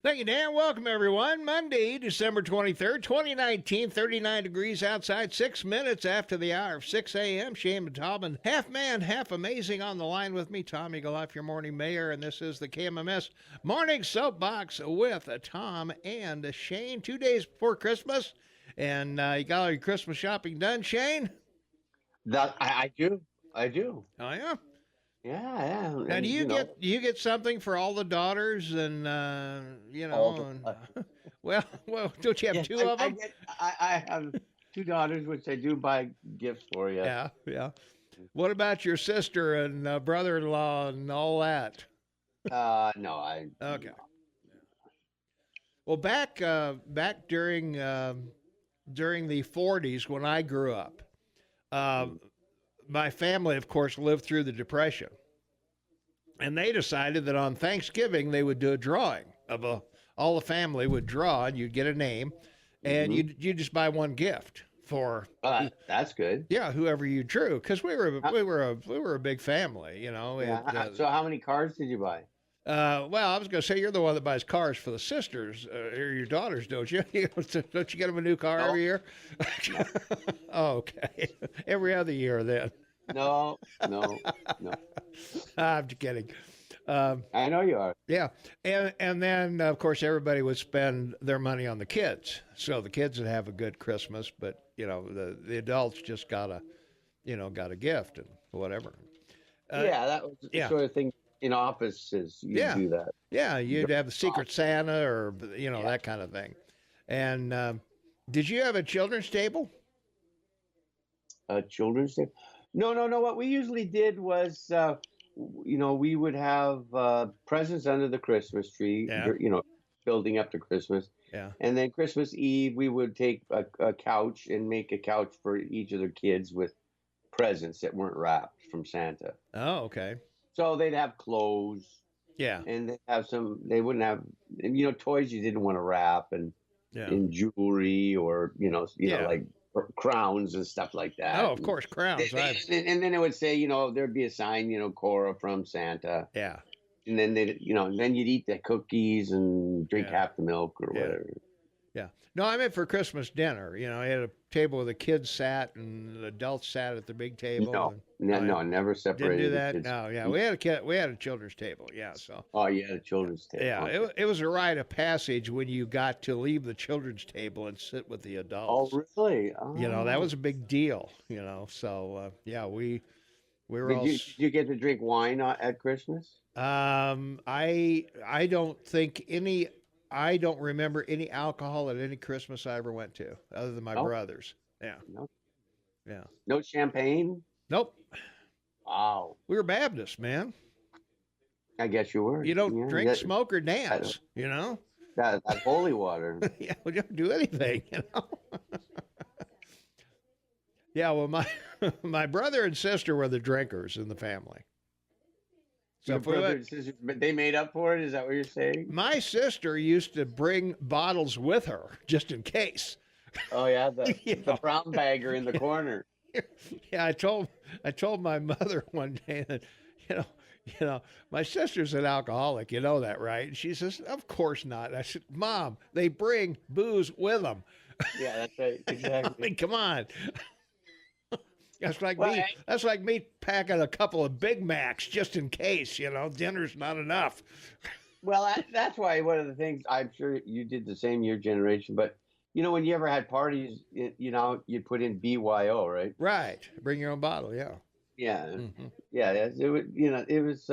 Thank you, Dan. Welcome, everyone. Monday, December 23rd, 2019, 39 degrees outside, 6 minutes after the hour of 6 a.m. Shane and Tobin, half man, half amazing on the line with me. Tom Eagle-Off, your morning mayor, and this is the KMMS Morning Soapbox with Tom and Shane. 2 days before Christmas, and you got all your Christmas shopping done, Shane? That I do. I do. Oh, yeah? Yeah, yeah. Now, And do you get something for all the daughters and all the well, don't you have yeah, two of them? I have two daughters, which I do buy gifts for. Yes. Yeah, yeah. What about your sister and brother-in-law and all that? No, Okay. Well, back during the 40s when I grew up, uh, my family, of course, lived through the Depression, and they decided that on Thanksgiving they would do a drawing of all the family would draw, and you'd get a name, and Mm-hmm. you just buy one gift for That's good. yeah whoever you drew because we were a big family, you know. Yeah. So, how many cards did you buy? Well, I was going to say you're the one that buys cars for the sisters or your daughters, don't you? Don't you get them a new car every year? Oh, okay, every other year then. No, no, no. I'm just kidding. I know you are. Yeah, and then of course everybody would spend their money on the kids, so the kids would have a good Christmas, but the adults just got a gift and whatever. Yeah, that was the Yeah. sort of thing in offices you Yeah. do that. Yeah, you'd have the Secret Santa or Yeah. that kind of thing. And did you have a children's table? Children's Day. No, no, no. What we usually did was, we would have presents under the Christmas tree, Yeah. building up to Christmas. Yeah. And then Christmas Eve, we would take a couch and make a couch for each of the kids with presents that weren't wrapped from Santa. Oh, okay. So they'd have clothes Yeah. and they wouldn't have, toys you didn't want to wrap Yeah. and jewelry or, Yeah. like crowns and stuff like that. Oh, of course, crowns. And then it would say, there'd be a sign, Cora from Santa. Yeah. And then then you'd eat the cookies and drink Yeah. half the milk or Yeah. whatever. Yeah. No, I meant for Christmas dinner. I had a table where the kids sat and the adults sat at the big table. No, and no, never didn't separated do the that. kids. No, yeah, we had a children's table. Yeah, so Oh, yeah, the children's table. yeah, Okay. it was a rite of passage when you got to leave the children's table and sit with the adults. Oh, really? That Oh. was a big deal. So yeah, we were all. Did you get to drink wine at Christmas? I don't think any. I don't remember any alcohol at any Christmas I ever went to, other than my No, brothers. Yeah, no, yeah. no champagne. Nope. Wow, We were Baptists, man. I guess you were. You don't Yeah, drink, smoke, or dance. that holy water. Yeah, we don't do anything. Yeah. Well, my my brother and sister were the drinkers in the family. So Your if we brother went, and sisters, but they made up for it. Is that what you're saying? my sister used to bring bottles with her just in case. Oh yeah, the You the know. brown bagger in the corner. Yeah, I told my mother one day that my sister's an alcoholic. You know that, right? And she says, "Of course not." I said, "Mom, they bring booze with them." Yeah, that's right. I Exactly. mean, come on. That's like Well, me. That's like me packing a couple of Big Macs just in case. Dinner's not enough. well, that's why one of the things I'm sure you did the same your generation, but when you ever had parties, you'd put in BYO, right? Right. Bring your own bottle. Yeah. Yeah, Hmm. yeah. It was, it was.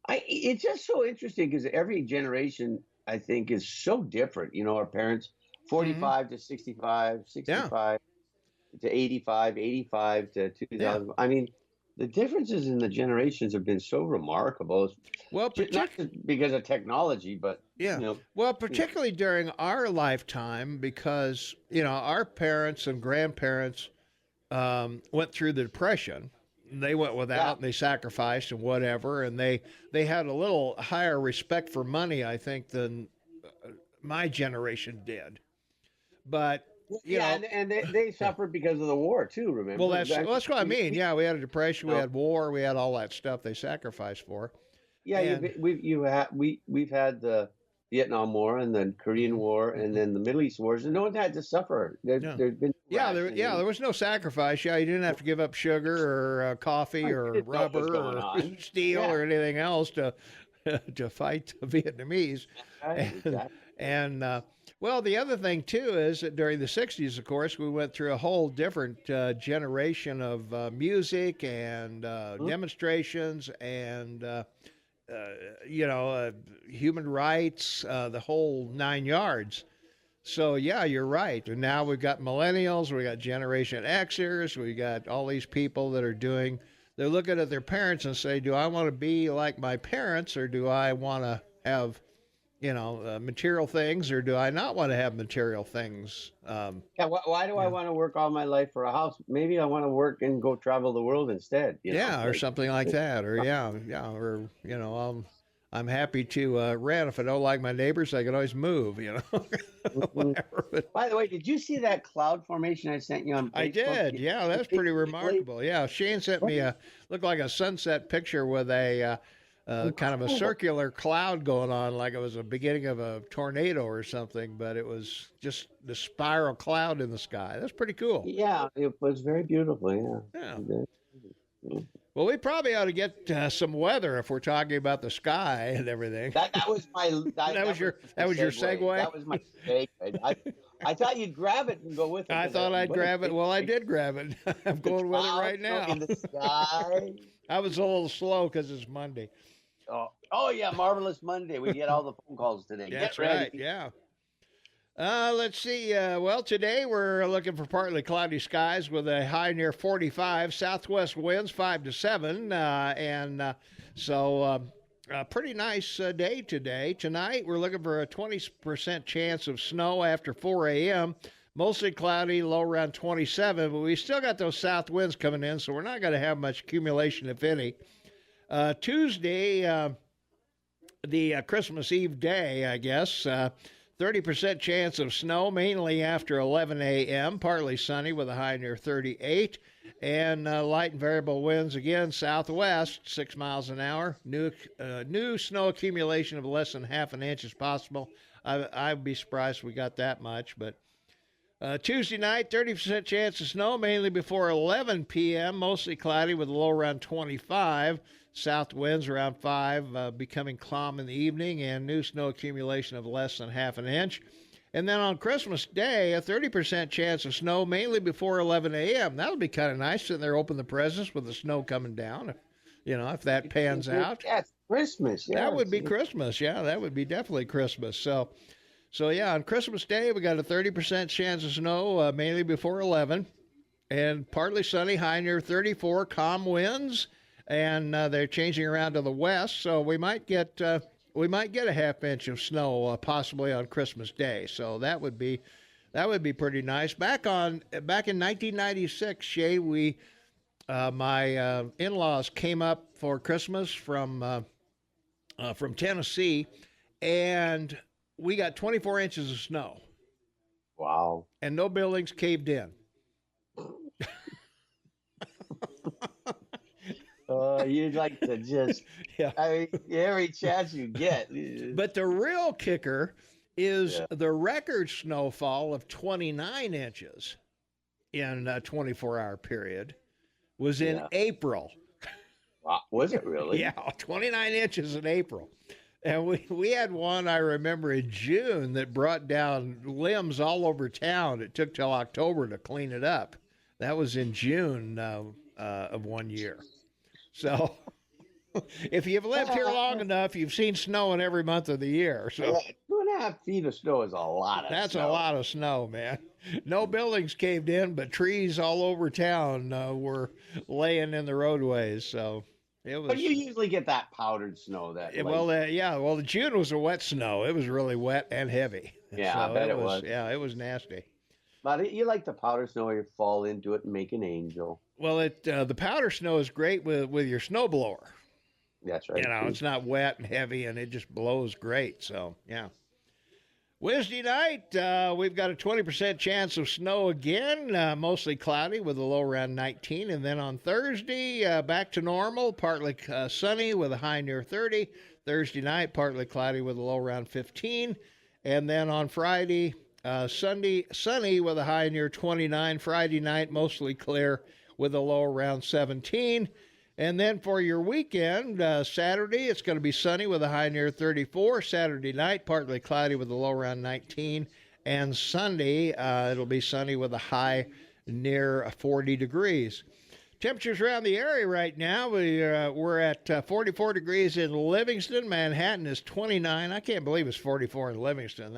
It's just so interesting because every generation, I think, is so different. Our parents, Hmm. 45 to 65, Yeah. 65 to 85, 85 to Yeah. 2000. I mean, the differences in the generations have been so remarkable. Well, Not just because of technology, but yeah. you know, Well, particularly during our lifetime, because our parents and grandparents went through the Depression. They went yeah, without and they sacrificed and whatever, and they had a little higher respect for money, I think, than my generation did. But you yeah, know, and they yeah. suffered because of the war too. Well, Remember? that's what I mean. Yeah, we had a depression, we No, had war, we had all that stuff they sacrificed for, yeah, and we've had the Vietnam War and the Korean War and then the Middle East wars, and no one had to suffer. Yeah. There's been There was no sacrifice. Yeah, you didn't have to give up sugar or coffee or rubber or steel or anything else to fight the Vietnamese. Right, exactly. And well, the other thing too is that during the '60s, of course, we went through a whole different generation of music and demonstrations and human rights, the whole 9 yards. So yeah, you're right. And now we've got millennials, we got Generation Xers, we got all these people that are they're looking at their parents and say, do I want to be like my parents, or do I want to have material things, or do I not want to have material things? Why do I want to work all my life for a house? Maybe I want to work and go travel the world instead. Or something like that. Or or I'm happy to rent. If I don't like my neighbors, I can always move. Whatever. By the way, did you see that cloud formation I sent you on Facebook? I did. Yeah, that's pretty remarkable. Yeah, Shane sent me looked like a sunset picture with a kind of a circular cloud going on, like it was the beginning of a tornado or something, but it was just the spiral cloud in the sky. That's pretty cool. Yeah, it was very beautiful. Yeah. Well, we probably ought to get some weather if we're talking about the sky and everything. That was my. That was your segue. That was my segue. I thought you'd grab it and go with it. I thought I'd grab it. Well, I did grab it. I'm going with it right now. In the sky. I was a little slow because it's Monday. Oh yeah, Marvelous Monday. We get all the phone calls today. That's right. Yeah. Let's see. Well, today we're looking for partly cloudy skies with a high near 45. Southwest winds 5 to 7, so a pretty nice day today. Tonight we're looking for a 20% chance of snow after 4 a.m. Mostly cloudy, low around 27, but we still got those south winds coming in, so we're not going to have much accumulation, if any. Tuesday, the Christmas Eve day, I guess. 30% chance of snow, mainly after 11 a.m., partly sunny with a high near 38, and light and variable winds again, southwest, 6 miles an hour. New snow accumulation of less than half an inch is possible. I'd be surprised if we got that much, but Tuesday night, 30% chance of snow, mainly before 11 p.m., mostly cloudy with a low around 25. South winds around 5, becoming calm in the evening, and new snow accumulation of less than half an inch. And then on Christmas Day, a 30% chance of snow, mainly before 11 a.m. That'll be kind of nice, sitting there open the presents with the snow coming down, if that pans out. That's Christmas. Yeah. That would be Christmas. Yeah, that would be definitely Christmas. So yeah, on Christmas Day, we got a 30% chance of snow, mainly before 11, and partly sunny, high near 34, calm winds. And they're changing around to the west, so we might get a half inch of snow possibly on Christmas Day. So that would be pretty nice. Back in 1996, Shay, my in-laws came up for Christmas from Tennessee, and we got 24 inches of snow. Wow! And no buildings caved in. You'd like to just, every chance you get. But the real kicker is the record snowfall of 29 inches in a 24-hour period was in April. Wow. Was it really? Yeah, 29 inches in April. And we had one, I remember, in June that brought down limbs all over town. It took till October to clean it up. That was in June of one year. So if you've lived here long enough, you've seen snow in every month of the year. So 2.5 feet of snow is a lot of That's snow. a lot of snow, man. No buildings caved in, but trees all over town were laying in the roadways. So it was. But you usually get that powdered snow Well, June was a wet snow. It was really wet and heavy. Yeah, so I bet it was. Yeah, it was nasty. But you like the powdered snow where you fall into it and make an angel. Well, the powder snow is great with your snowblower. That's right. It's not wet and heavy, and it just blows great. So, yeah. Wednesday night, we've got a 20% chance of snow again, mostly cloudy with a low around 19. And then on Thursday, back to normal, partly sunny with a high near 30. Thursday night, partly cloudy with a low around 15. And then on Friday, sunny with a high near 29. Friday night, mostly clear with a low around 17. And then for your weekend, Saturday, it's going to be sunny with a high near 34. Saturday night, partly cloudy with a low around 19. And Sunday, it'll be sunny with a high near 40 degrees. Temperatures around the area right now, we're at 44 degrees in Livingston. Manhattan is 29. I can't believe it's 44 in Livingston.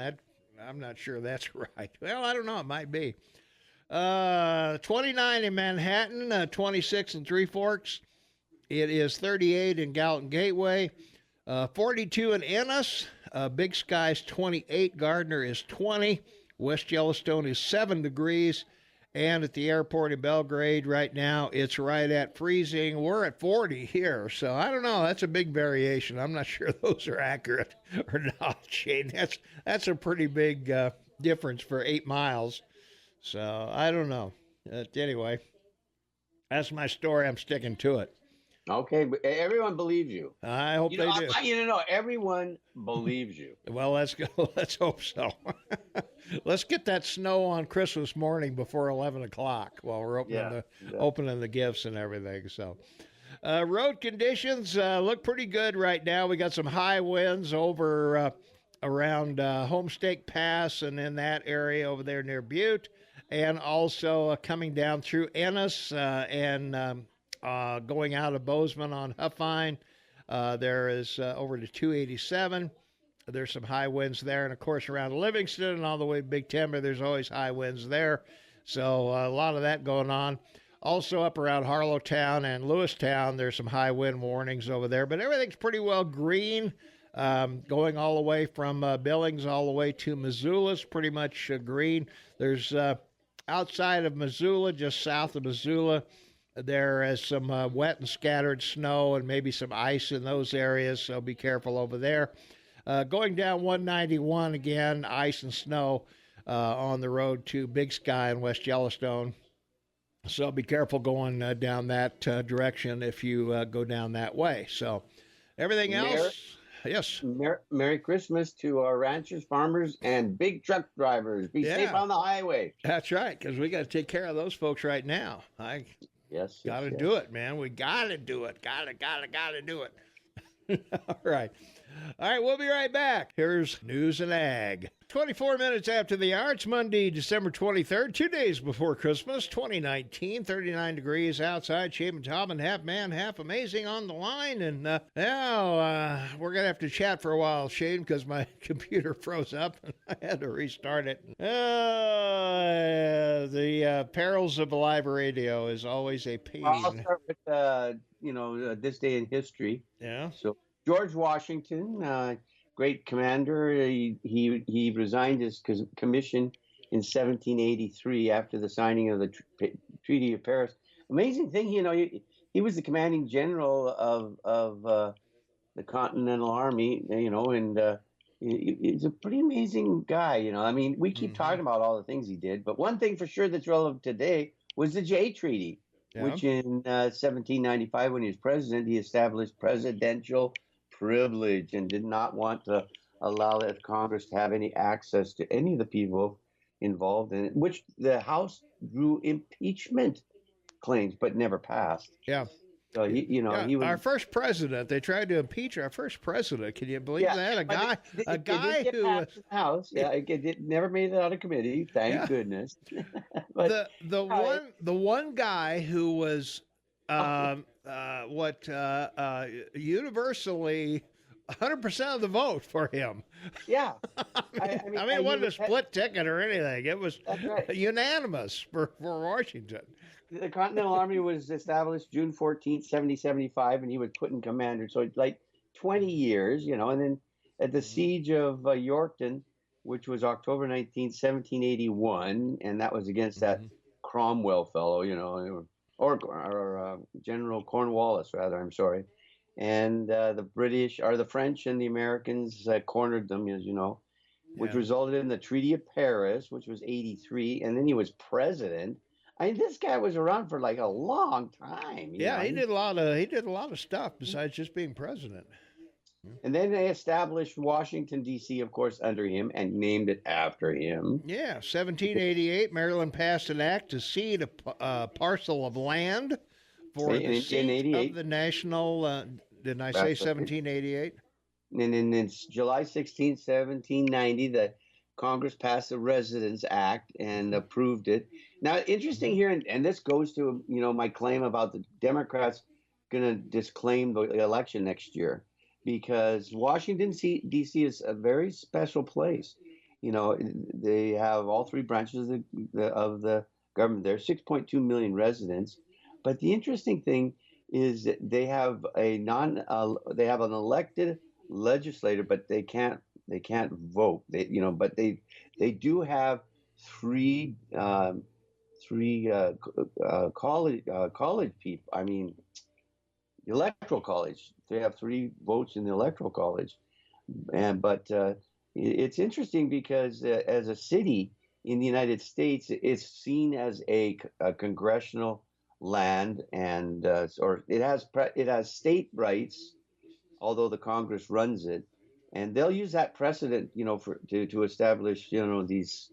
I'm not sure that's right. Well, I don't know. It might be. 29 in Manhattan, 26 in Three Forks. It is 38 in Gallatin Gateway, 42 in Ennis, Big Sky's 28, Gardner is 20, West Yellowstone is 7 degrees, and at the airport in Belgrade right now, it's right at freezing. We're at 40 here, so I don't know. That's a big variation. I'm not sure those are accurate or not, Shane. That's a pretty big difference for 8 miles, so I don't know. Anyway, that's my story. I'm sticking to it. Okay, but everyone believes you. I hope they do. Everyone believes you. Well, let's go. Let's hope so. Let's get that snow on Christmas morning before 11 o'clock while we're opening the gifts and everything. So, road conditions look pretty good right now. We got some high winds over around Homestake Pass and in that area over there near Butte, and also coming down through Ennis and going out of Bozeman on Huffine. There is over to 287. There's some high winds there. And, of course, around Livingston and all the way to Big Timber, there's always high winds there. So a lot of that going on. Also up around Harlowtown and Lewistown, there's some high wind warnings over there. But everything's pretty well green, going all the way from Billings all the way to Missoula's pretty much green. There's outside of Missoula, just south of Missoula, there is some wet and scattered snow and maybe some ice in those areas, so be careful over there. Going down 191 again, ice and snow on the road to Big Sky in West Yellowstone. So be careful going down that direction if you go down that way. So everything else, yes. Merry Christmas to our ranchers, farmers, and big truck drivers. Be safe on the highway. That's right, because we got to take care of those folks right now. Yes. Got to do it, man. We got to do it. Got to do it. All right. All right, we'll be right back. Here's News and Ag. 24 minutes after the hour. It's Monday, December 23rd, 2 days before Christmas, 2019, 39 degrees outside. Shane and Tom and half man, half amazing on the line. And now we're going to have to chat for a while, Shane, because my computer froze up and I had to restart it. The perils of live radio is always a pain. I'll start with, this day in history. Yeah. So George Washington, great commander, he resigned his commission in 1783 after the signing of the Treaty of Paris. Amazing thing, he was the commanding general of the Continental Army, and he's a pretty amazing guy. I mean, we keep talking about all the things he did, but one thing for sure that's relevant today was the Jay Treaty, which in 1795, when he was president, he established presidential privilege and did not want to allow the Congress to have any access to any of the people involved in it, which the House drew impeachment claims but never passed. Yeah. So he was our first president. They tried to impeach our first president. Can you believe that? A guy who was the House. Yeah, it never made it out of committee. Thank goodness. But the one guy who was universally 100% of the vote for him. Yeah. I mean it wasn't a split ticket or anything. It was unanimous for Washington. The Continental Army was established June 14th, 1775, and he was put in commander. So it's like 20 years, and then at the siege of Yorktown, which was October 19th, 1781, and that was against that Cromwell fellow, or General Cornwallis, rather, I'm sorry. And the French and the Americans cornered them, as you know. which Yeah. resulted in the Treaty of Paris, which was 83, and then he was president. I mean, this guy was around for like a long time. Yeah, he did a lot of stuff besides just being president. And then they established Washington, D.C., of course, under him and named it after him. Yeah, 1788, Maryland passed an act to cede a parcel of land for the seat of the national. Didn't I say 1788? And in July 16, 1790, the Congress passed the Residence Act and approved it. Now, interesting here, and this goes to my claim about the Democrats going to disclaim the election next year, because Washington D.C. is a very special place. They have all three branches of the government there, 6.2 million residents. But the interesting thing is that they have an elected legislator, but they can't vote. But they do have three college people. I mean, the electoral college. They have 3 votes in the electoral college, but it's interesting because as a city in the United States, it's seen as a congressional land, and or it has state rights, although the Congress runs it, and they'll use that precedent, to establish, these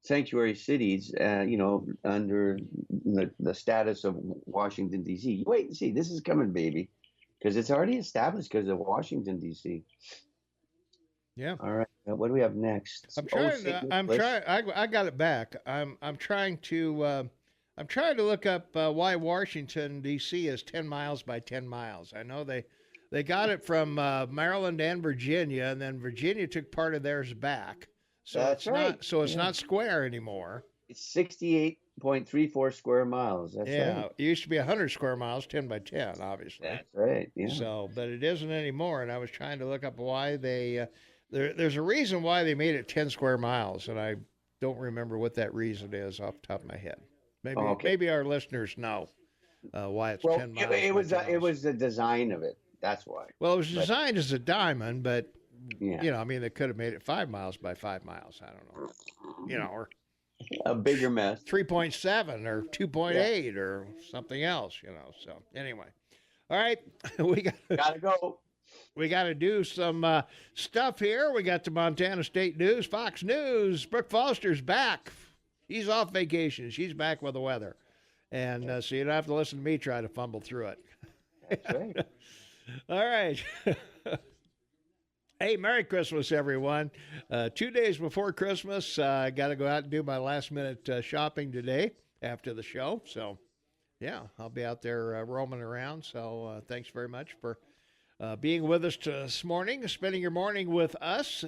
sanctuary cities, under the status of Washington, D.C. Wait and see. This is coming, baby, because it's already established because of Washington, D.C. Yeah. All right. What do we have next? I'm trying. I got it back. I'm trying to look up why Washington, D.C. is 10 miles by 10 miles. I know they got it from Maryland and Virginia, and then Virginia took part of theirs back. So That's right. It's not square anymore. It's 68.34 square miles. That's right. It used to be 100 square miles, 10 by 10, obviously. That's right. Yeah. So, but it isn't anymore. And I was trying to look up why they. There's a reason why they made it 10 square miles, and I don't remember what that reason is off the top of my head. Maybe our listeners know why it's 10 miles. It was the design of it. That's why. Well, it was designed as a diamond, but yeah. They could have made it 5 miles by 5 miles. I don't know. Or a bigger mess. 3.7 or 2.8 or something else. So anyway, all right, we gotta go. We got to do some stuff here. We got the Montana State News, Fox News. Brooke Foster's back. She's off vacation. She's back with the weather. And so you don't have to listen to me try to fumble through it. That's right. All right. Hey, Merry Christmas, everyone. 2 days before Christmas, I got to go out and do my last-minute shopping today after the show. So, yeah, I'll be out there roaming around. So thanks very much for being with us this morning, spending your morning with us.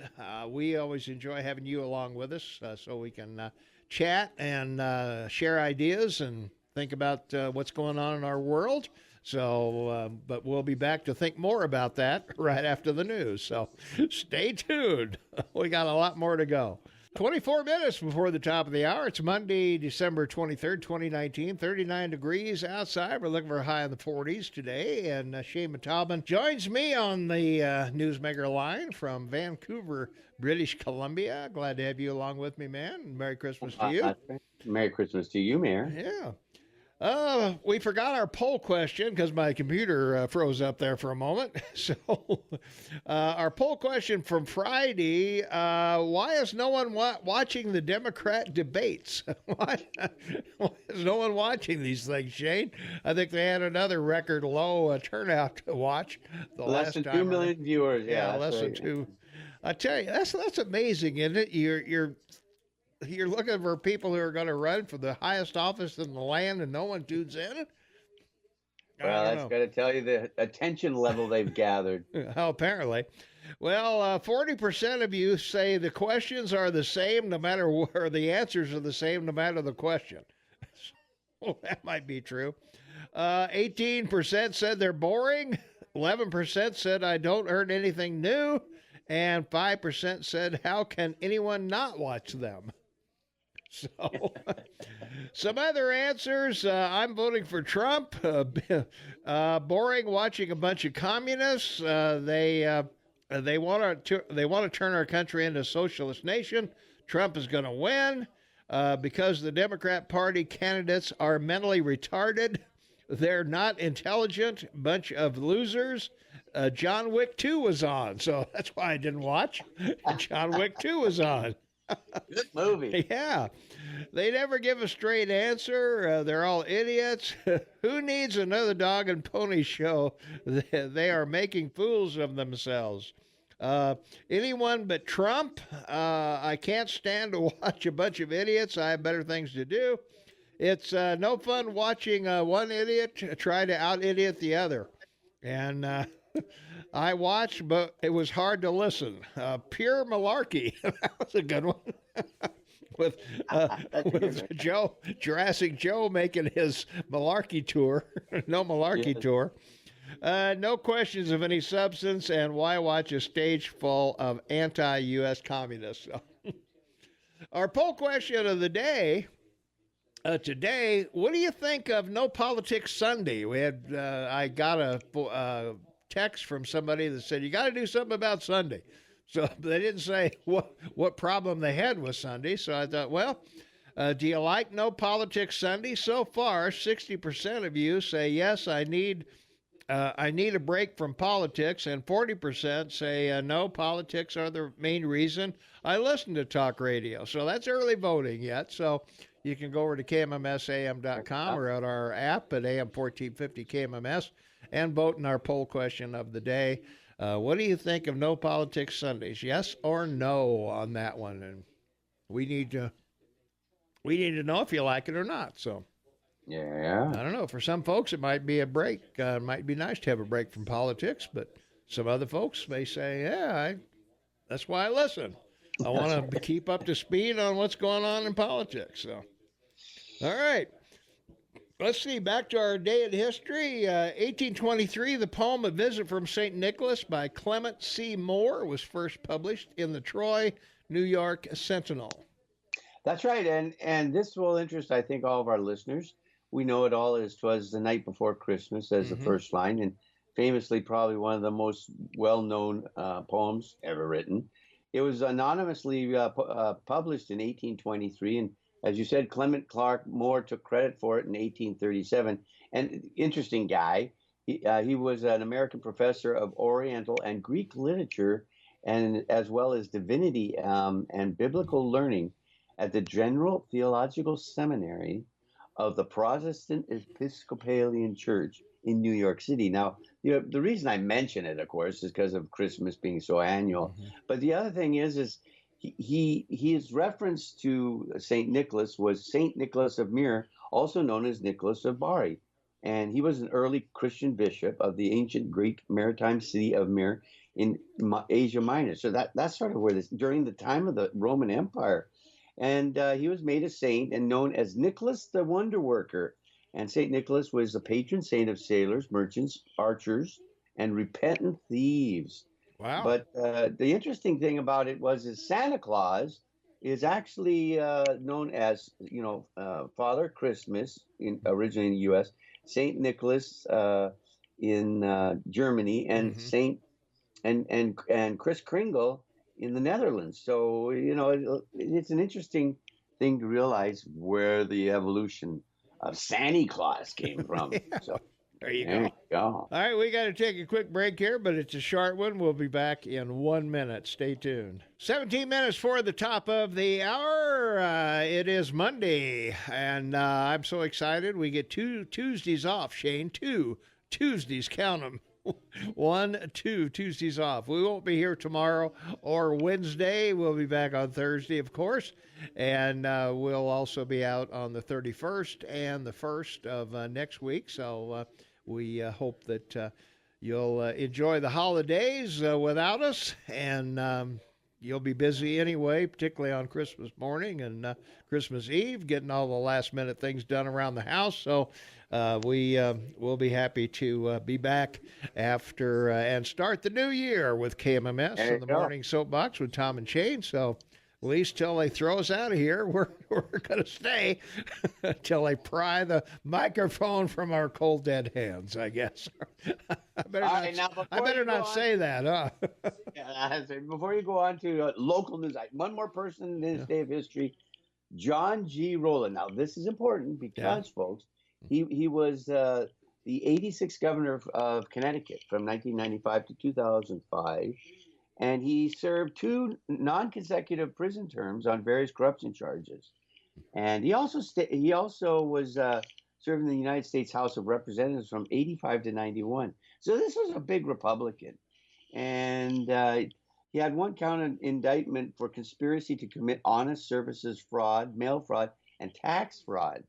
We always enjoy having you along with us so we can chat and share ideas and think about what's going on in our world. So, but we'll be back to think more about that right after the news. So stay tuned. We got a lot more to go. 24 minutes before the top of the hour. It's Monday, December 23rd, 2019, 39 degrees outside. We're looking for a high in the 40s today. And Shane Matobin joins me on the Newsmaker line from Vancouver, British Columbia. Glad to have you along with me, man. Merry Christmas to you. Merry Christmas to you, Mayor. Yeah. We forgot our poll question because my computer froze up there for a moment. So our poll question from Friday, why is no one watching the Democrat debates? Why is no one watching these things, Shane? I think they had another record low turnout to watch. Less than 2 million viewers. Yeah, less than 2. I tell you, that's amazing, isn't it? You're looking for people who are going to run for the highest office in the land, and no one tunes in? Well, that's got to tell you the attention level they've gathered. Oh, apparently. Well, 40% of you say the questions are the same no matter where the answers are the same no matter the question. Well, that might be true. 18% said they're boring. 11% said I don't earn anything new. And 5% said, how can anyone not watch them? So, some other answers. I'm voting for Trump. Boring watching a bunch of communists. They They want to turn our country into a socialist nation. Trump is going to win because the Democrat Party candidates are mentally retarded. They're not intelligent, bunch of losers. John Wick 2 was on, so that's why I didn't watch. John Wick 2 was on. Good movie. Yeah. They never give a straight answer. They're all idiots. Who needs another dog and pony show? They are making fools of themselves. Anyone but Trump. I can't stand to watch a bunch of idiots. I have better things to do. It's no fun watching one idiot try to out-idiot the other. And I watched, but it was hard to listen. Pure malarkey. That was a good one. with Jurassic Joe making his malarkey tour. No malarkey tour. No questions of any substance, and why watch a stage full of anti-U.S. communists? Our poll question of the day today, what do you think of No Politics Sunday? We had I got a text from somebody that said, you got to do something about Sunday. So they didn't say what problem they had with Sunday. So I thought, well, do you like No Politics Sunday? So far, 60% of you say, yes, I need a break from politics, and 40% say, no, politics are the main reason I listen to talk radio. So that's early voting yet. So you can go over to KMMSAM.com or at our app at AM 1450 KMMS and vote in our poll question of the day. What do you think of No Politics Sundays? Yes or no on that one? And we need to know if you like it or not. So. Yeah. I don't know. For some folks, it might be a break. It might be nice to have a break from politics, but some other folks may say, yeah, that's why I listen. I want to keep up to speed on what's going on in politics. So, all right. Let's see. Back to our day in history. 1823, the poem A Visit from St. Nicholas by Clement C. Moore was first published in the Troy, New York Sentinel. That's right. And this will interest, I think, all of our listeners. We know it all as 'Twas the Night Before Christmas as the first line, and famously probably one of the most well-known poems ever written. It was anonymously published in 1823, and as you said, Clement Clark Moore took credit for it in 1837. And interesting guy, he was an American professor of Oriental and Greek literature, and as well as divinity and biblical learning at the General Theological Seminary of the Protestant Episcopalian Church in New York City. Now, the reason I mention it, of course, is because of Christmas being so annual. But the other thing is his reference to St. Nicholas was St. Nicholas of Myr, also known as Nicholas of Bari. And he was an early Christian bishop of the ancient Greek maritime city of Myr in Asia Minor. So that's sort of where this, during the time of the Roman Empire. And he was made a saint and known as Nicholas the Wonder Worker. And St. Nicholas was the patron saint of sailors, merchants, archers, and repentant thieves. Wow. But the interesting thing about it was Santa Claus is actually known as, Father Christmas, originally in the U.S., St. Nicholas in Germany, and Saint and Kris Kringle in the Netherlands. So, it's an interesting thing to realize where the evolution of Santa Claus came from. So there you go. All right, we got to take a quick break here, but it's a short one. We'll be back in 1 minute. Stay tuned. 17 minutes for the top of the hour. It is Monday, and I'm so excited. We get 2 Tuesdays off, Shane. 2 Tuesdays, count them. 1, 2 Tuesdays off. We won't be here tomorrow or Wednesday. We'll be back on Thursday, of course. And we'll also be out on the 31st and the 1st of next week. So we hope that you'll enjoy the holidays without us. And you'll be busy anyway, particularly on Christmas morning and Christmas Eve, getting all the last-minute things done around the house. So we will be happy to be back after and start the new year with KMMS in the morning Soapbox with Tom and Shane. So least till they throw us out of here, we're going to stay until they pry the microphone from our cold, dead hands, I guess. I better not say that, huh? Before you go on to local news, one more person in this day of history, John G. Rowland. Now, this is important because, folks, he was the 86th governor of Connecticut from 1995 to 2005. And he served 2 non-consecutive prison terms on various corruption charges. And he also was serving in the United States House of Representatives from 85 to 91. So this was a big Republican. And he had 1 count of indictment for conspiracy to commit honest services fraud, mail fraud, and tax fraud.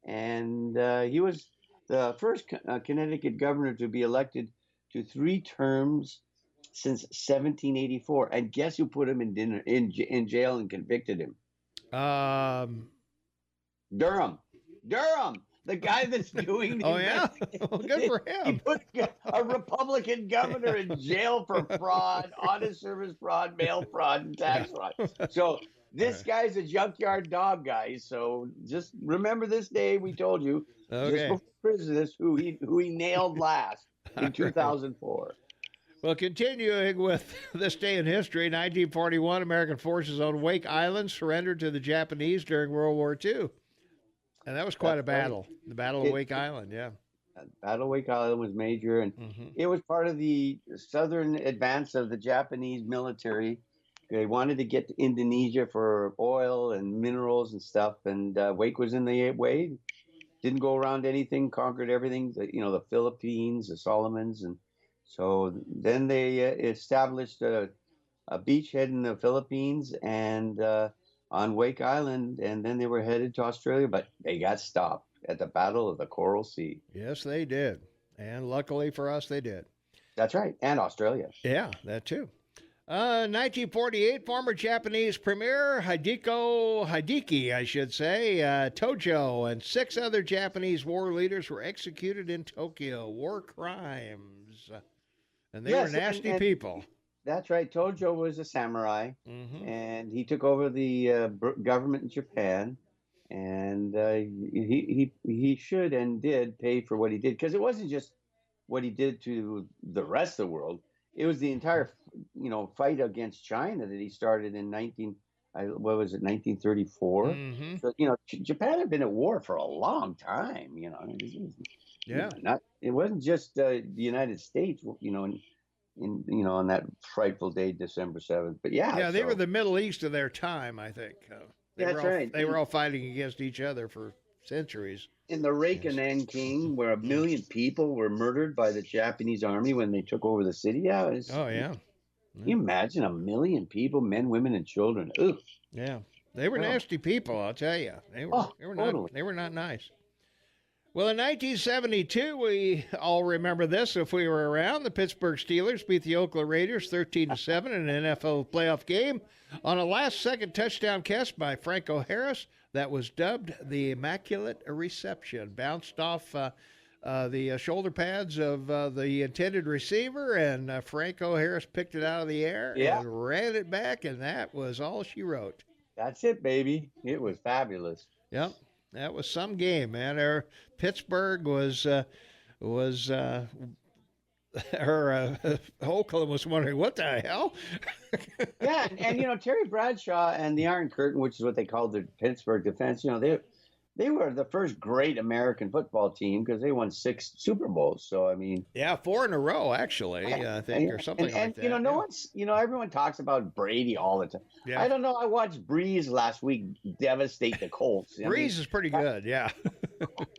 And he was the first Connecticut governor to be elected to 3 terms since 1784, and guess who put him in jail and convicted him? Durham, the guy that's doing. Oh yeah, well, good for him. He put a Republican governor in jail for fraud, honest service fraud, mail fraud, and tax fraud. So this guy's a junkyard dog, guys. So just remember this day we told you just before Christmas who he nailed last in 2004. Well, continuing with this day in history, 1941, American forces on Wake Island surrendered to the Japanese during World War II. And that was quite a battle, the Battle of Wake Island, yeah. Battle of Wake Island was major, and it was part of the southern advance of the Japanese military. They wanted to get to Indonesia for oil and minerals and stuff, and Wake was in the way. Didn't go around anything, conquered everything, the Philippines, the Solomons, and so then they established a beachhead in the Philippines and on Wake Island, and then they were headed to Australia, but they got stopped at the Battle of the Coral Sea. Yes, they did. And luckily for us, they did. That's right. And Australia. Yeah, that too. 1948, former Japanese Premier Hideki, I should say, Tojo, and 6 other Japanese war leaders were executed in Tokyo. War crimes. And they were nasty people. That's right. Tojo was a samurai, and he took over the government in Japan, and he should and did pay for what he did, because it wasn't just what he did to the rest of the world. It was the entire, fight against China that he started in 1934. So, Japan had been at war for a long time, It wasn't just the United States, on that frightful day, December 7th. But they were the Middle East of their time, I think. They were all fighting against each other for centuries. In the Reikanen King, where 1 million people were murdered by the Japanese army when they took over the city. Can you imagine 1 million people, men, women, and children? Ugh. Yeah, they were nasty people, I'll tell you. They were not nice. Well, in 1972, we all remember this if we were around. The Pittsburgh Steelers beat the Oakland Raiders 13-7 in an NFL playoff game on a last-second touchdown catch by Franco Harris that was dubbed the Immaculate Reception. Bounced off the shoulder pads of the intended receiver, and Franco Harris picked it out of the air and ran it back, and that was all she wrote. That's it, baby. It was fabulous. Yep. That was some game, man. Pittsburgh was Oakland was wondering, what the hell? Yeah, and Terry Bradshaw and the Iron Curtain, which is what they called the Pittsburgh defense, they were the first great American football team because they won 6 Super Bowls. So, 4 in a row, actually, I think, or something like that. No one's, everyone talks about Brady all the time. Yeah. I don't know. I watched Breeze last week devastate the Colts. Breeze is pretty good, yeah.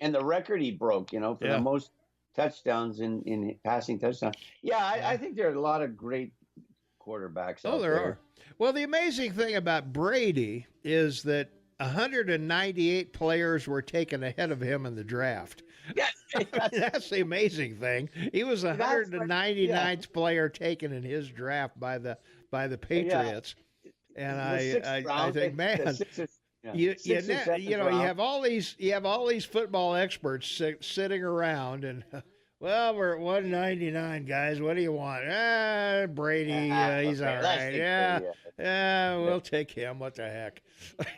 And the record he broke, for the most touchdowns in passing touchdowns. I think there are a lot of great quarterbacks out there. There are. Well, the amazing thing about Brady is that 198 players were taken ahead of him in the draft. Yeah, that's the amazing thing. He was the 199th player taken in his draft by the Patriots. And I think, man, you have all these football experts sitting around and. Well, we're at 199, guys. What do you want? Brady, he's all right. Yeah, we'll take him. What the heck?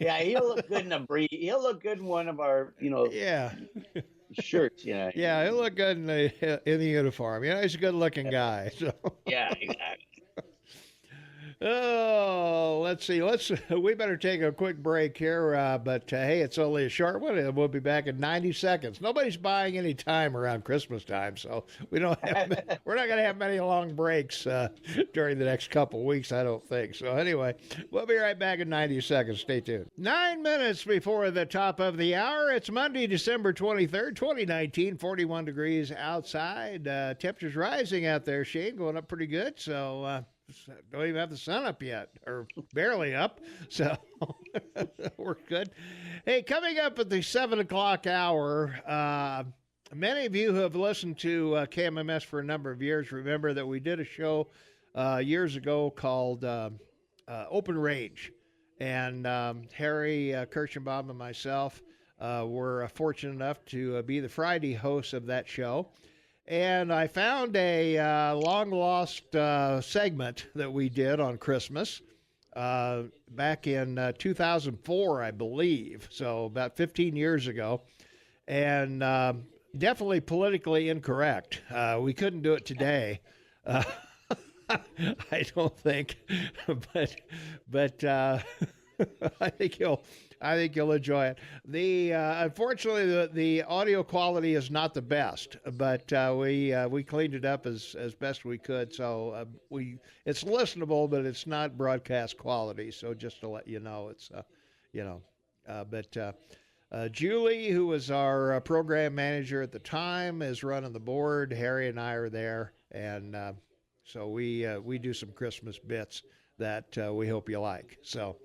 Yeah, he'll look good in a brief. He'll look good in one of our, Yeah. shirts. Yeah, he'll look good in the uniform. He's a good-looking guy. So. Yeah, exactly. Oh, let's see. We better take a quick break here. But hey, it's only a short one, and we'll be back in 90 seconds. Nobody's buying any time around Christmas time, so we're not going to have many long breaks during the next couple weeks, I don't think. So anyway, we'll be right back in 90 seconds. Stay tuned. 9 minutes before the top of the hour. It's Monday, December 23rd, 2019. 41 degrees outside. Temperatures rising out there, Shane, going up pretty good. So. Don't even have the sun up yet, or barely up, so we're good. Hey, coming up at the 7 o'clock hour, many of you who have listened to KMMS for a number of years remember that we did a show years ago called Open Range, and Harry Kirschenbaum and myself were fortunate enough to be the Friday hosts of that show. And I found a long-lost segment that we did on Christmas back in 2004, I believe, so about 15 years ago, and definitely politically incorrect. We couldn't do it today, I don't think, but I think you'll enjoy it. Unfortunately, the audio quality is not the best, but we cleaned it up as best we could. So it's listenable, but it's not broadcast quality. So just to let you know, it's Julie, who was our program manager at the time, is running the board. Harry and I are there, and so we do some Christmas bits that we hope you like. So.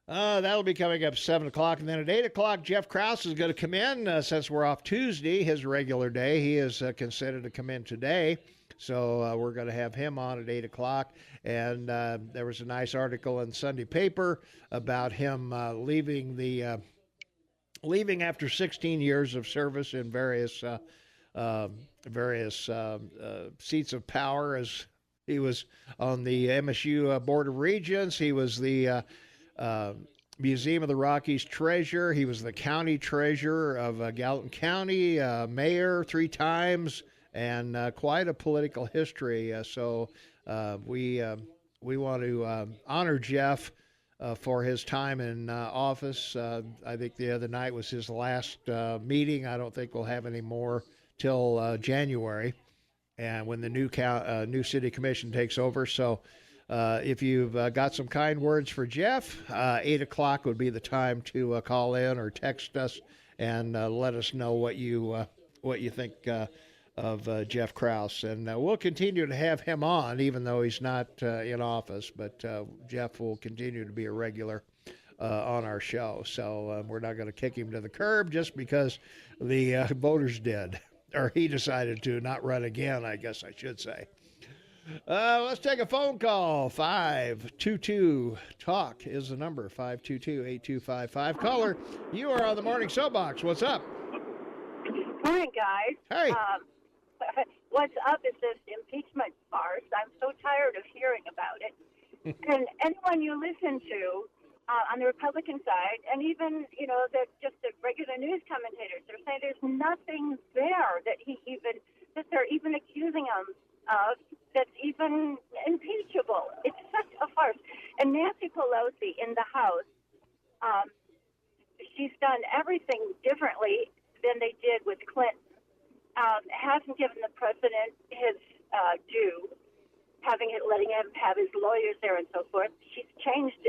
That'll be coming up 7 o'clock. And then at 8 o'clock, Jeff Krauss is going to come in. Since we're off Tuesday, his regular day, he is considered to come in today. So we're going to have him on at 8 o'clock. And there was a nice article in the Sunday paper about him leaving after 16 years of service in various seats of power. As he was on the MSU Board of Regents, he was the Museum of the Rockies treasurer. He was the county treasurer of Gallatin County, mayor 3 times, and quite a political history. So we want to honor Jeff for his time in office. I think the other night was his last meeting. I don't think we'll have any more till January, and when the new city commission takes over. So. If you've got some kind words for Jeff, 8 o'clock would be the time to call in or text us and let us know what you think of Jeff Krauss. And we'll continue to have him on, even though he's not in office. But Jeff will continue to be a regular on our show. So we're not going to kick him to the curb just because the voters did, or he decided to not run again, I guess I should say. Let's take a phone call. 522-TALK is the number, 522-8255. Caller, you are on the Morning Soapbox. What's up? Morning, guys. Hey. What's up is this impeachment farce. I'm so tired of hearing about it. And anyone you listen to on the Republican side, and even, just the regular news commentators, they're saying there's nothing there that they're even accusing him of that's even impeachable. It's such a farce. And Nancy Pelosi in the House, she's done everything differently than they did with Clinton. Hasn't given the president his due, letting him have his lawyers there and so forth. She's changed,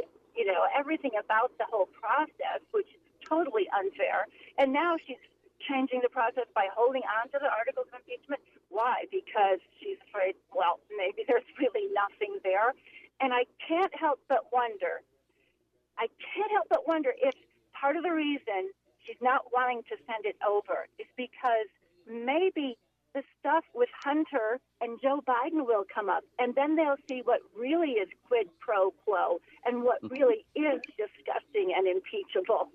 everything about the whole process, which is totally unfair. And now she's changing the process by holding on to the articles of impeachment. Why? Because she's afraid, maybe there's really nothing there. And I can't help but wonder if part of the reason she's not wanting to send it over is because maybe the stuff with Hunter and Joe Biden will come up, and then they'll see what really is quid pro quo and what really is disgusting and impeachable.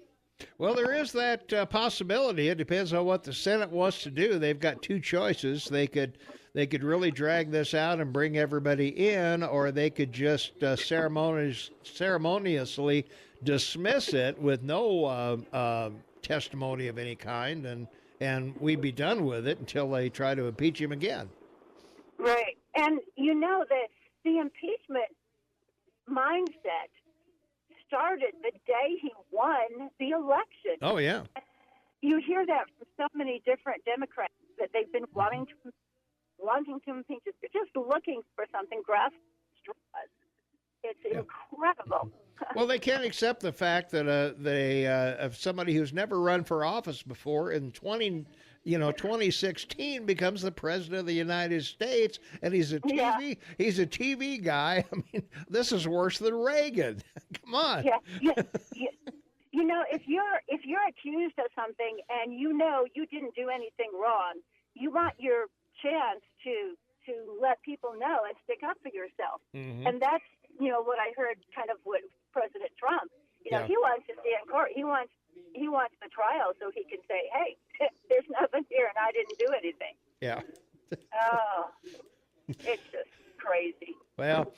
Well, there is that possibility. It depends on what the Senate wants to do. They've got 2 choices. They could They could really drag this out and bring everybody in, or they could just ceremoniously dismiss it with no testimony of any kind, and we'd be done with it until they try to impeach him again. Right. And you know that the impeachment mindset started the day he won the election. Oh, yeah. You hear that from so many different Democrats that they've been wanting to impeach us. They're just looking for something grasping straws. It's incredible. Well, they can't accept the fact that of somebody who's never run for office before in 2016 becomes the president of the United States, and he's a TV guy. I mean, this is worse than Reagan. Come on. Yeah. You know, if you're accused of something and you know you didn't do anything wrong, you want your chance to let people know and stick up for yourself. Mm-hmm. And that's, what I heard kind of with President Trump. He wants to stay in court. He wants the trial so he can say, hey, there's nothing here and I didn't do anything. Yeah. Oh, it's just crazy. Well,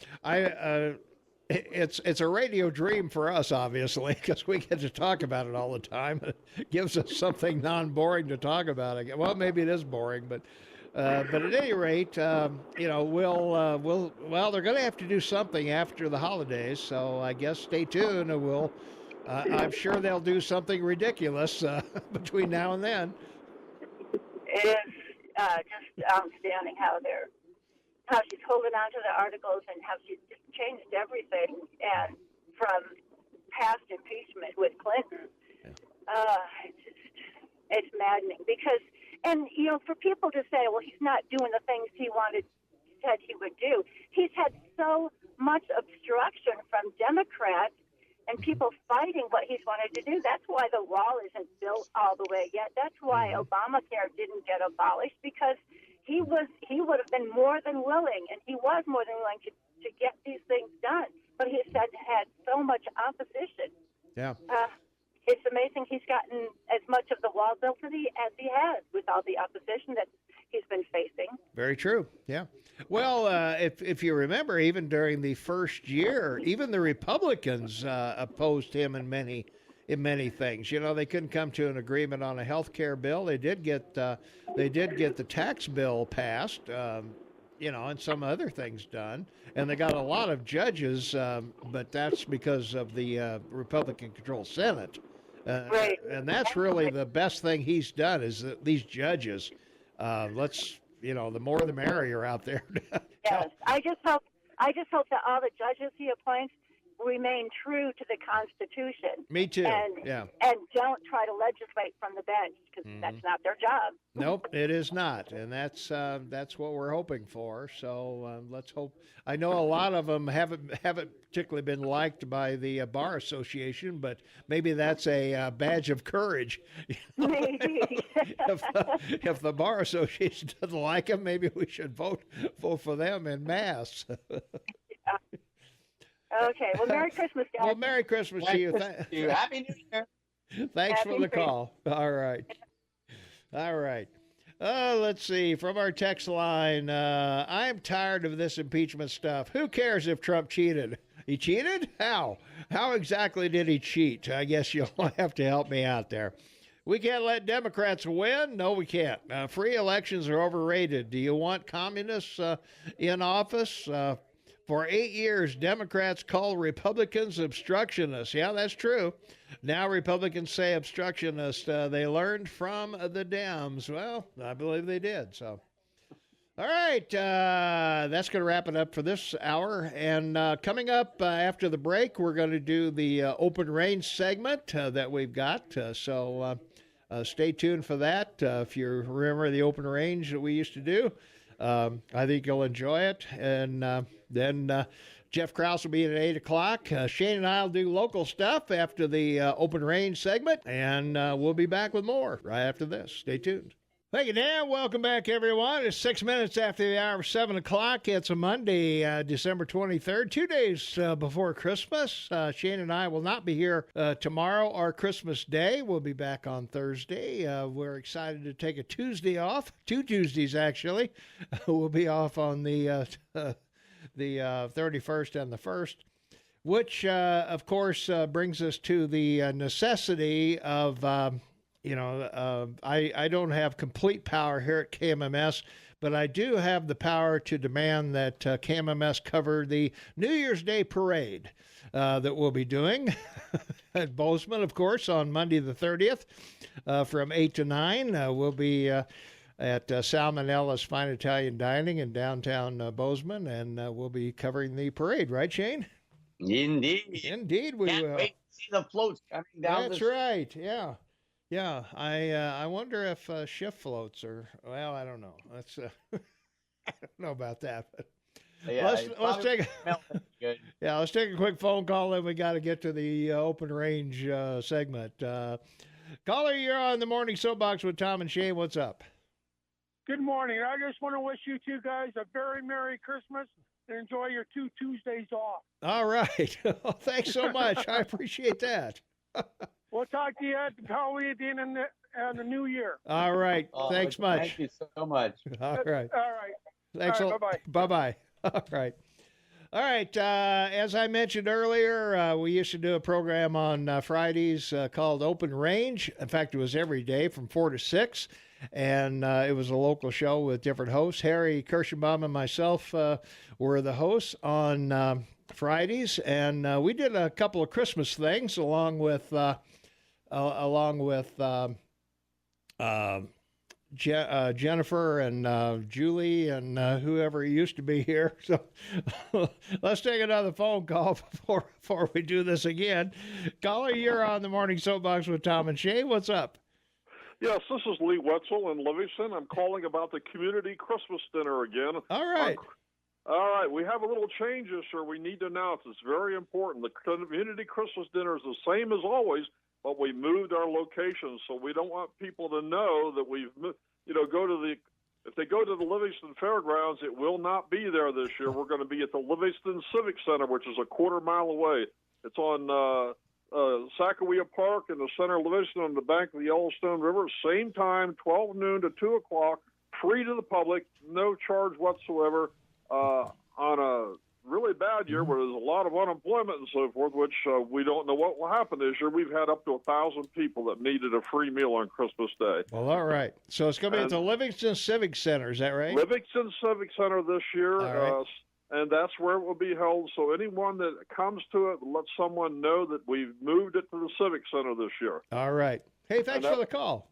it's a radio dream for us, obviously, because we get to talk about it all the time. It gives us something non-boring to talk about. Well, maybe it is boring, but at any rate, they're going to have to do something after the holidays. So I guess stay tuned, and I'm sure they'll do something ridiculous between now and then. It is just outstanding how she's holding on to the articles and how she's just changed everything, and from past impeachment with Clinton. It's maddening because, for people to say, well, he's not doing the things he said he would do. He's had so much obstruction from Democrats and people fighting what he's wanted to do. That's why the wall isn't built all the way yet. That's why Obamacare didn't get abolished, because he would have been more than willing, and he was more than willing to get these things done. But he had so much opposition. Yeah. It's amazing he's gotten as much of the wall built as he has with all the opposition that he's been facing. Very true. Yeah. Well, if you remember, even during the first year, even the Republicans opposed him in many things. They couldn't come to an agreement on a health care bill. They did get the tax bill passed, and some other things done. And they got a lot of judges, but that's because of the Republican-controlled Senate. Right. And that's really the best thing he's done is that these judges. The more the merrier out there. Yes, I just hope that all the judges he appoints remain true to the Constitution. Me too. And don't try to legislate from the bench, because that's not their job. Nope, it is not, and that's what we're hoping for. So let's hope. I know a lot of them haven't particularly been liked by the Bar Association, but maybe that's a badge of courage. Maybe. If the Bar Association doesn't like them, maybe we should vote for them en masse. Yeah. Okay. Well, Merry Christmas, guys. Well, Merry Christmas to you. Happy New Year. Thanks for the call. All right. Let's see. From our text line, I'm tired of this impeachment stuff. Who cares if Trump cheated? He cheated? How? How exactly did he cheat? I guess you'll have to help me out there. We can't let Democrats win? No, we can't. Free elections are overrated. Do you want communists in office? For 8 years, Democrats call Republicans obstructionists. Yeah, that's true. Now Republicans say obstructionists. They learned from the Dems. Well, I believe they did. So, all right, that's going to wrap it up for this hour. And coming up after the break, we're going to do the open range segment that we've got. So stay tuned for that. If you remember the open range that we used to do, I think you'll enjoy it. And then Jeff Krauss will be at 8 o'clock. Shane and I will do local stuff after the open range segment, and we'll be back with more right after this. Stay tuned. Thank you, Dan. Welcome back, everyone. It's 6 minutes after the hour of 7 o'clock. It's a Monday, December 23rd, 2 days before Christmas. Shane and I will not be here tomorrow or Christmas Day. We'll be back on Thursday. We're excited to take a Tuesday off, 2 Tuesdays, actually. We'll be off on the 31st and the 1st, which, of course, brings us to the necessity of... I don't have complete power here at KMMS, but I do have the power to demand that KMMS cover the New Year's Day parade that we'll be doing at Bozeman, of course, on Monday the 30th from 8 to 9. We'll be at Salmonella's Fine Italian Dining in downtown Bozeman, and we'll be covering the parade, right, Shane? Indeed We Can't will. wait to see the floats coming down. That's right, yeah. Yeah, I wonder if shift floats are, well, I don't know. That's I don't know about that, but Yeah, let's take good. let's take a quick phone call, then we got to get to the open range segment. Caller, you're on the morning soapbox with Tom and Shane. What's up? Good morning. I just want to wish you two guys a very Merry Christmas and enjoy your 2 Tuesdays off. All right. Well, thanks so much. I appreciate that. We'll talk to you at Halloween in the new year. All right. Thanks much. Thank you so much. All right. All right. Thanks. All right, bye-bye. Bye-bye. All right. All right. As I mentioned earlier, we used to do a program on Fridays called Open Range. In fact, it was every day from 4 to 6. And it was a local show with different hosts. Harry Kirschenbaum and myself were the hosts on Fridays. And we did a couple of Christmas things along with Jennifer and Julie and whoever used to be here. So let's take another phone call before we do this again. Caller, you're on the morning soapbox with Tom and Shane. What's up? Yes, this is Lee Wetzel in Livingston. I'm calling about the community Christmas dinner again. All right. All right, we have a little change this year we need to announce. It's very important. The community Christmas dinner is the same as always, but we moved our location, so we don't want people to know that we've, if they go to the Livingston Fairgrounds, it will not be there this year. We're going to be at the Livingston Civic Center, which is a quarter-mile away. It's on Sacagawea Park in the center of Livingston on the bank of the Yellowstone River. Same time, 12 noon to 2 o'clock, free to the public, no charge whatsoever. On a really bad year where there's a lot of unemployment and so forth, which we don't know what will happen this year. We've had up to 1,000 people that needed a free meal on Christmas Day. Well, all right. So it's going to be at the Livingston Civic Center. Is that right? Livingston Civic Center this year. All right. And that's where it will be held. So anyone that comes to it, let someone know that we've moved it to the Civic Center this year. All right. Hey, thanks for the call.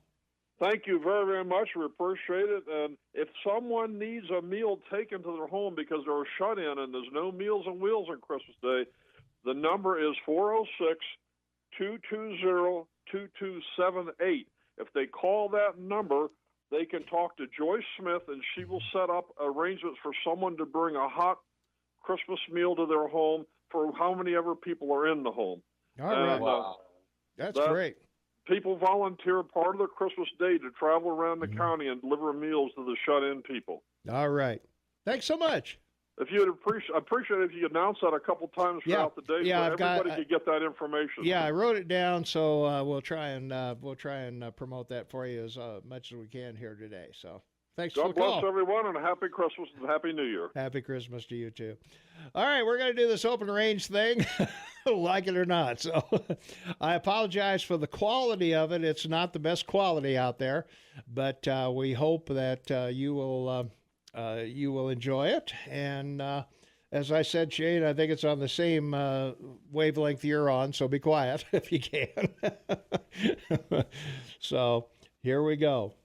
Thank you very, very much. We appreciate it. And if someone needs a meal taken to their home because they're shut in and there's no Meals on Wheels on Christmas Day, the number is 406-220-2278. If they call that number, they can talk to Joyce Smith, and she will set up arrangements for someone to bring a hot Christmas meal to their home for how many ever people are in the home. All right. Wow. That's great. People volunteer part of their Christmas Day to travel around the county and deliver meals to the shut-in people. All right. Thanks so much. If you'd appreciate it if you announce that a couple times throughout the day, so everybody could get that information. Yeah, I wrote it down, so we'll try and promote that for you as much as we can here today. So thanks for the call. God bless everyone, and a happy Christmas and Happy New Year. Happy Christmas to you too. All right, we're going to do this open range thing, like it or not. So I apologize for the quality of it. It's not the best quality out there, but we hope that you will enjoy it. And as I said, Shane, I think it's on the same wavelength you're on, so be quiet if you can. So here we go.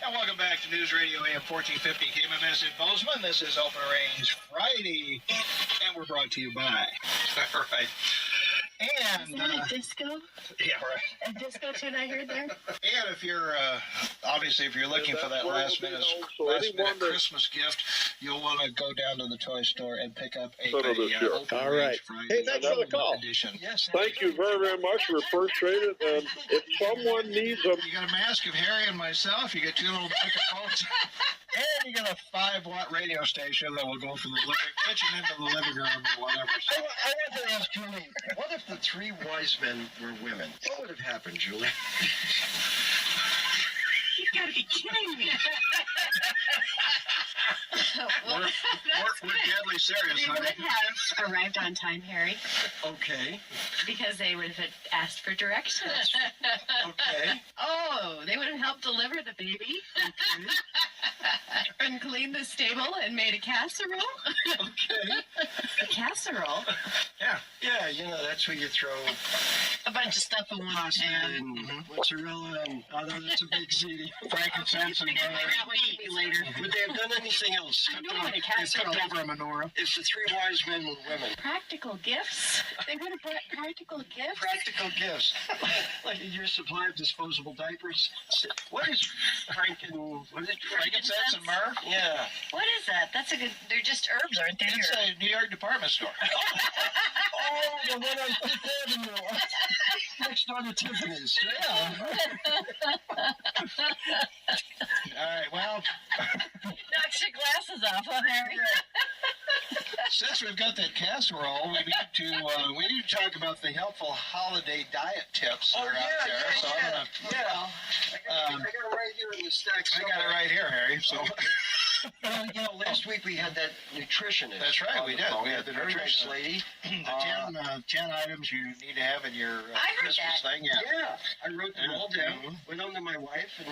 And welcome back to News Radio AM 1450 KMMS in Bozeman. This is Open Range Friday, and we're brought to you by. All right. And a disco? yeah, right. A disco tune I heard there? And if you're obviously if you're looking for that last minute Christmas gift, you'll want to go down to the toy store and pick up a open All right. Hey, thanks for the call. Edition. Yes, thank you very, very much. We appreciate it. And if someone needs a... You got a mask of Harry and myself. You get two little picket poles. And you got a 5-watt radio station that will go from the kitchen into the living room or whatever. So. I want to ask Julie, what if the 3 wise men were women? What would have happened, Julie? You've got to be kidding me. We're deadly serious, They honey. would have arrived on time, Harry, Okay. because they would have asked for directions. Okay. Oh, they would have helped deliver the baby. And cleaned the stable and made a casserole. Okay. A casserole? Yeah, you know, that's where you throw A bunch of stuff in one pasta pan. and mozzarella and, although that's a big ziti. Frankincense and Figure out what to be later. Would they have done anything else? I know what a casserole is. over a menorah. If the 3 wise men were women. Practical gifts? They would have brought practical gifts? Practical gifts. Like your supply of disposable diapers. What is Frankincense and myrrh? Yeah. What is that? That's a good... They're just herbs, aren't they? It's a New York department store. Oh, the one on Fifth Avenue. Next door to Tiffany's. Yeah. All right, well, Knocks your glasses off, huh, Harry? since we've got that casserole, we need to talk about the helpful holiday diet tips that are out there. So I'm gonna, I got it right here in the stack. I got it right here, Harry. So You know, last week we had that nutritionist. that's right, we did. We had the very nice nutrition lady. the 10 items you need to have in your I heard Christmas that. thing. Yeah. Yeah, I wrote them all down. Went home to my wife, and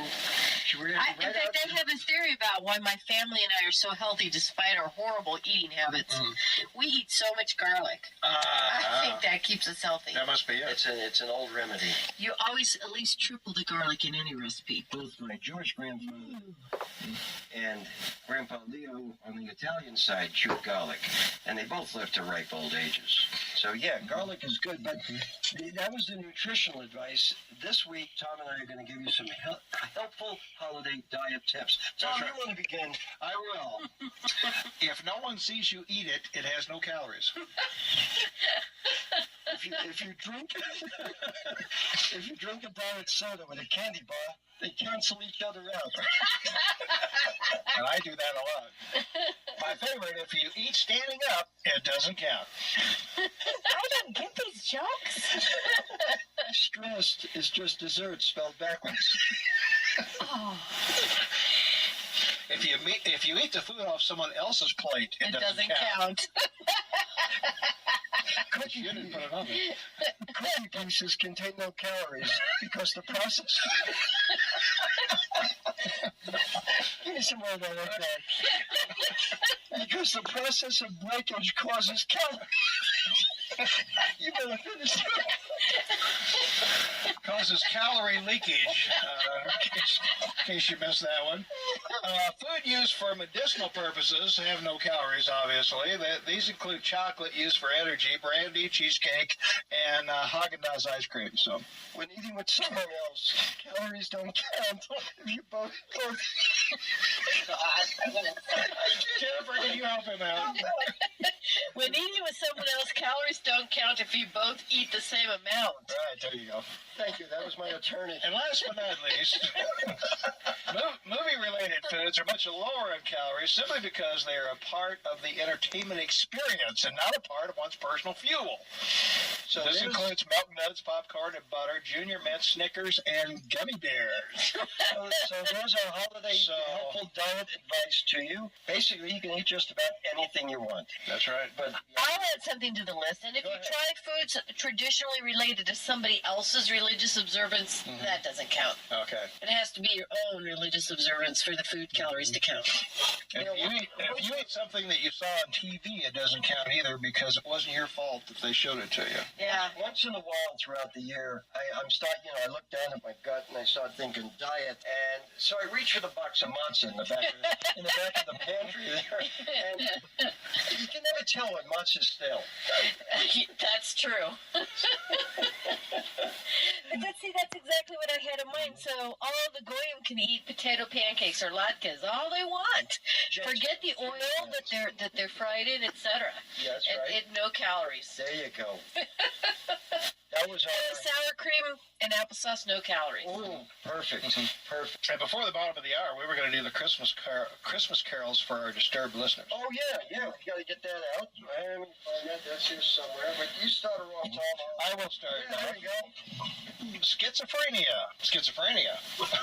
she read In right fact, out. I have a theory about why my family and I are so healthy despite our horrible eating habits. We eat so much garlic. I think that keeps us healthy. That must be it. It's an old remedy. You always at least triple the garlic in any recipe. Both my Jewish grandfather and Grandpa Leo on the Italian side chewed garlic, and they both lived to ripe old ages. So yeah, garlic is good, but that was the nutritional advice. This week, Tom and I are going to give you some helpful holiday diet tips. Tom, you want to begin? I will. If no one sees you eat it, it has no calories. If you drink if you drink a diet soda with a candy bar, they cancel each other out. And I do that a lot. My favorite, if you eat standing up, it doesn't count. I don't get these jokes. Stressed is just dessert spelled backwards. Oh, If you eat the food off someone else's plate, it doesn't count. Cookie You didn't put it on there. Cookie pieces contain no calories because the process. Give me some more of that like that. Because the process of breakage causes calories. You better finish it. Causes calorie leakage, in case you missed that one. Food used for medicinal purposes have no calories, obviously. These include chocolate used for energy, brandy, cheesecake, and Haagen-Dazs ice cream. So, When eating with someone else, calories don't count if you both. Jennifer, can you help him out? when eating with someone else, calories don't count if you both eat the same amount. Right, there you go. Thank you. That was my attorney. And last but not least, movie-related foods are much lower in calories simply because they are a part of the entertainment experience and not a part of one's personal fuel. So this includes milk nuts, popcorn, and butter, Junior Mint, Snickers, and gummy bears. So there's our holiday helpful diet advice to you. Basically, you can eat just about anything you want. That's right. But I'll add something to the list. And if you try foods traditionally related to somebody else's religious observance, that doesn't count. Okay. It has to be your own religious observance for the food calories to count. If you eat something that you saw on TV, it doesn't count either because it wasn't your fault that they showed it to you. Yeah. once in a while throughout the year, I look down at my gut and I start thinking diet, and so I reach for the box of matzah in the back of the pantry there, and You can never tell when matzah's stale. That's true. But that's exactly what I had in mind. So all the goyim can eat potato pancakes or latkes, all they want. Forget the oil that they're fried in, etc. Yeah, that's right. And no calories. There you go. That was Sour cream and applesauce, no calories. Oh, perfect. Perfect. And before the bottom of the hour, we were going to do the Christmas carols for our disturbed listeners. Oh, yeah. We got to get that out. Let me find that. That's here somewhere. But you start her off, Tom. I will start. Yeah, there you go. Schizophrenia.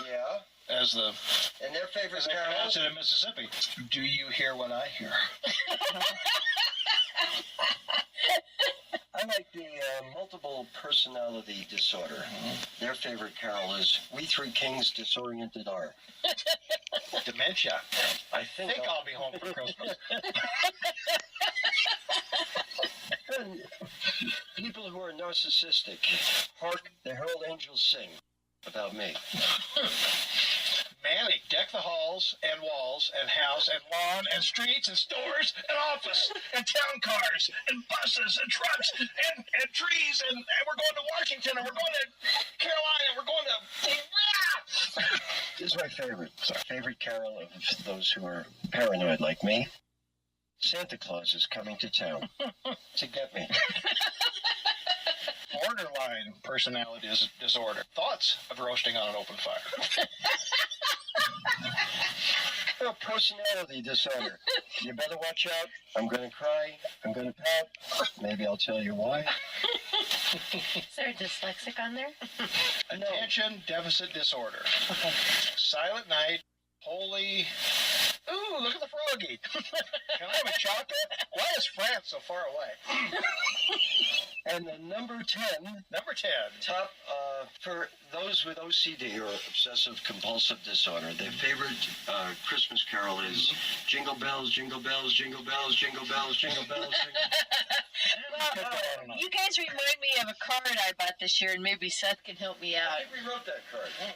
Yeah. As And their favorite they carol. pronounce it in Mississippi. Do you hear what I hear? I like the multiple personality disorder. Their favorite carol is "We Three Kings Disoriented Are." Dementia. I think I'll be home for Christmas. And people who are narcissistic, hark the herald angels sing about me. Manic, deck the halls and walls and house and lawn and streets and stores and office and town cars and buses and trucks and trees and we're going to Washington and we're going to Carolina and we're going to... This is my favorite carol of those who are paranoid like me. Santa Claus is coming to town to get me. Borderline personality disorder. Thoughts of roasting on an open fire. Personality disorder. You better watch out. I'm going to cry. I'm going to pout. Maybe I'll tell you why. Is there a dyslexic on there? Attention deficit disorder. Silent night. Holy... Ooh, look at the froggy. Can I have a chocolate? Why is France so far away? And the number 10. Top, for those with OCD or obsessive compulsive disorder, their favorite Christmas carol is Jingle Bells, Jingle Bells, Jingle Bells, Jingle Bells, Jingle Bells. Well, you guys remind me of a card I bought this year, and maybe Seth can help me out. I think we wrote that card. 10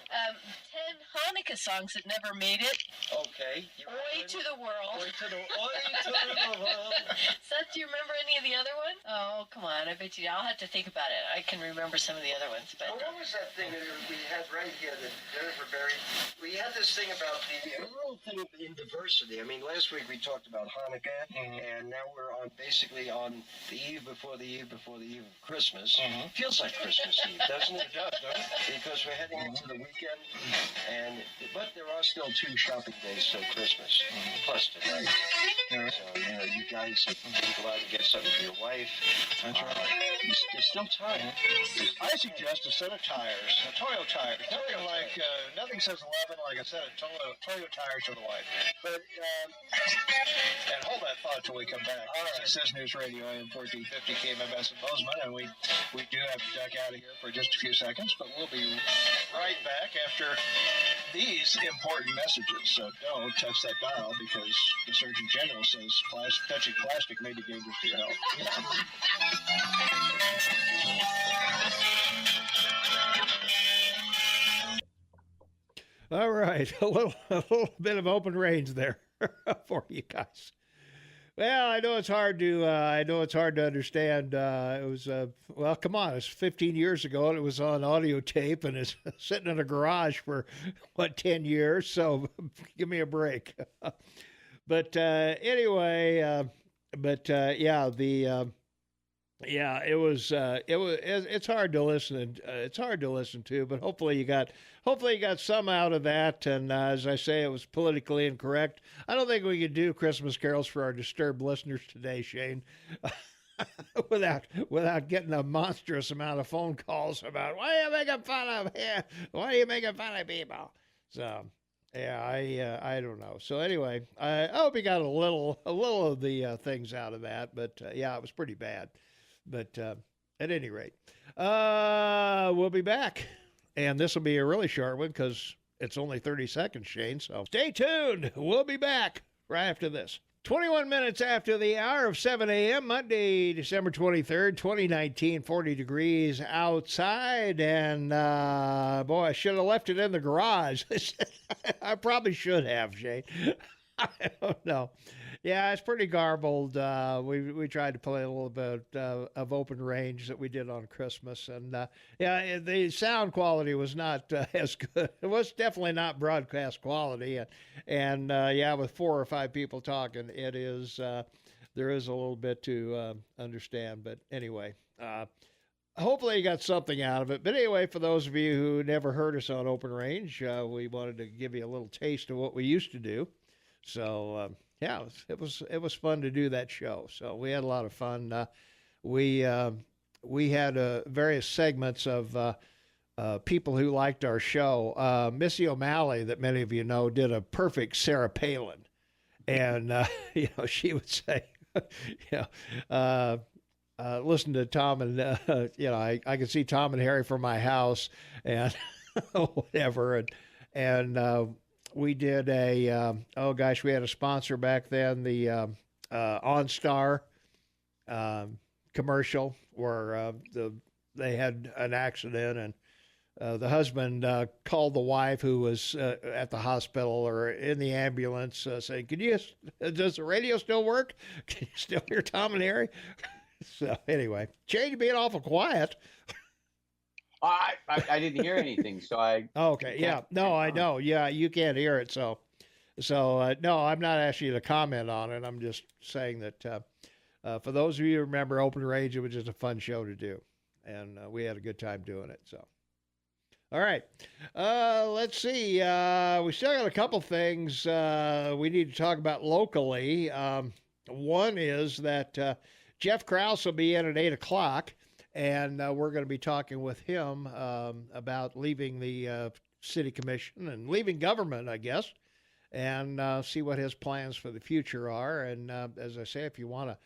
Hanukkah songs that never made it. Okay. Oi to the world. Oi to the world. Seth, do you remember any of the other ones? Oh, come on. I bet you. I'll have to think about it. I can remember some of the other ones. But What was that thing that we had right here that Jennifer Berry? We had this thing about the rural thing in diversity. I mean, last week we talked about Hanukkah, and now we're basically on the eve before the eve before the eve of Christmas. Feels like Christmas Eve, doesn't it? It does, doesn't it? Because we're heading into the weekend, but there are still 2 shopping days till Christmas, plus tonight. So, you guys can go out and get something for your wife. That's right. There's still time. I suggest a set of tires, a Toyo tires. Nothing says 11 like a set of Toyo tires for the wife. But, and hold that thought till we come back. This is News Radio AM 1450 KMMS in Bozeman, and we do have to duck out of here for just a few seconds, but we'll be right back after these important messages. So don't touch that dial because the Surgeon General says touching plastic may be dangerous to your health. All right, a little bit of open range there for you guys. Well, I know it's hard to understand. It was well, come on, it's 15 years ago, and it was on audio tape, and it's sitting in a garage for 10 years. So give me a break. But anyway, it's hard to listen. It's hard to listen to, but hopefully you got some out of that. And as I say, it was politically incorrect. I don't think we could do Christmas carols for our disturbed listeners today, Shane, without getting a monstrous amount of phone calls about why are you making fun of him? Why are you making fun of people? So. Yeah, I don't know. So anyway, I hope you got a little of the things out of that, but yeah, it was pretty bad. But at any rate, we'll be back, and this will be a really short one because it's only 30 seconds, Shane. So stay tuned. We'll be back right after this. 21 minutes after the hour of 7 a.m., Monday, December 23rd, 2019, 40 degrees outside. And, boy, I should have left it in the garage. I probably should have, Shane. I don't know. Yeah, it's pretty garbled. We tried to play a little bit of open range that we did on Christmas, and the sound quality was not as good. It was definitely not broadcast quality, and with 4 or 5 people talking, it is there is a little bit to understand. But anyway, hopefully you got something out of it. But anyway, for those of you who never heard us on open range, we wanted to give you a little taste of what we used to do. So it was fun to do that show. So we had a lot of fun. We had various segments of people who liked our show. Missy O'Malley, that many of you know, did a perfect Sarah Palin, and she would say, listen to Tom and I could see Tom and Harry from my house and whatever, and we did we had a sponsor back then, the OnStar commercial where they had an accident, and the husband called the wife who was at the hospital or in the ambulance saying, does the radio still work? Can you still hear Tom and Harry? So anyway, Shane, being awful quiet. I didn't hear anything, so I. Okay, yeah, no, I know, yeah, you can't hear it, so no, I'm not asking you to comment on it. I'm just saying that for those of you who remember Open Range, it was just a fun show to do, and we had a good time doing it. So, all right, let's see. We still got a couple things we need to talk about locally. One is that Jeff Krauss will be in at 8:00. And we're going to be talking with him about leaving the city commission and leaving government, I guess, and see what his plans for the future are. And as I say, if you want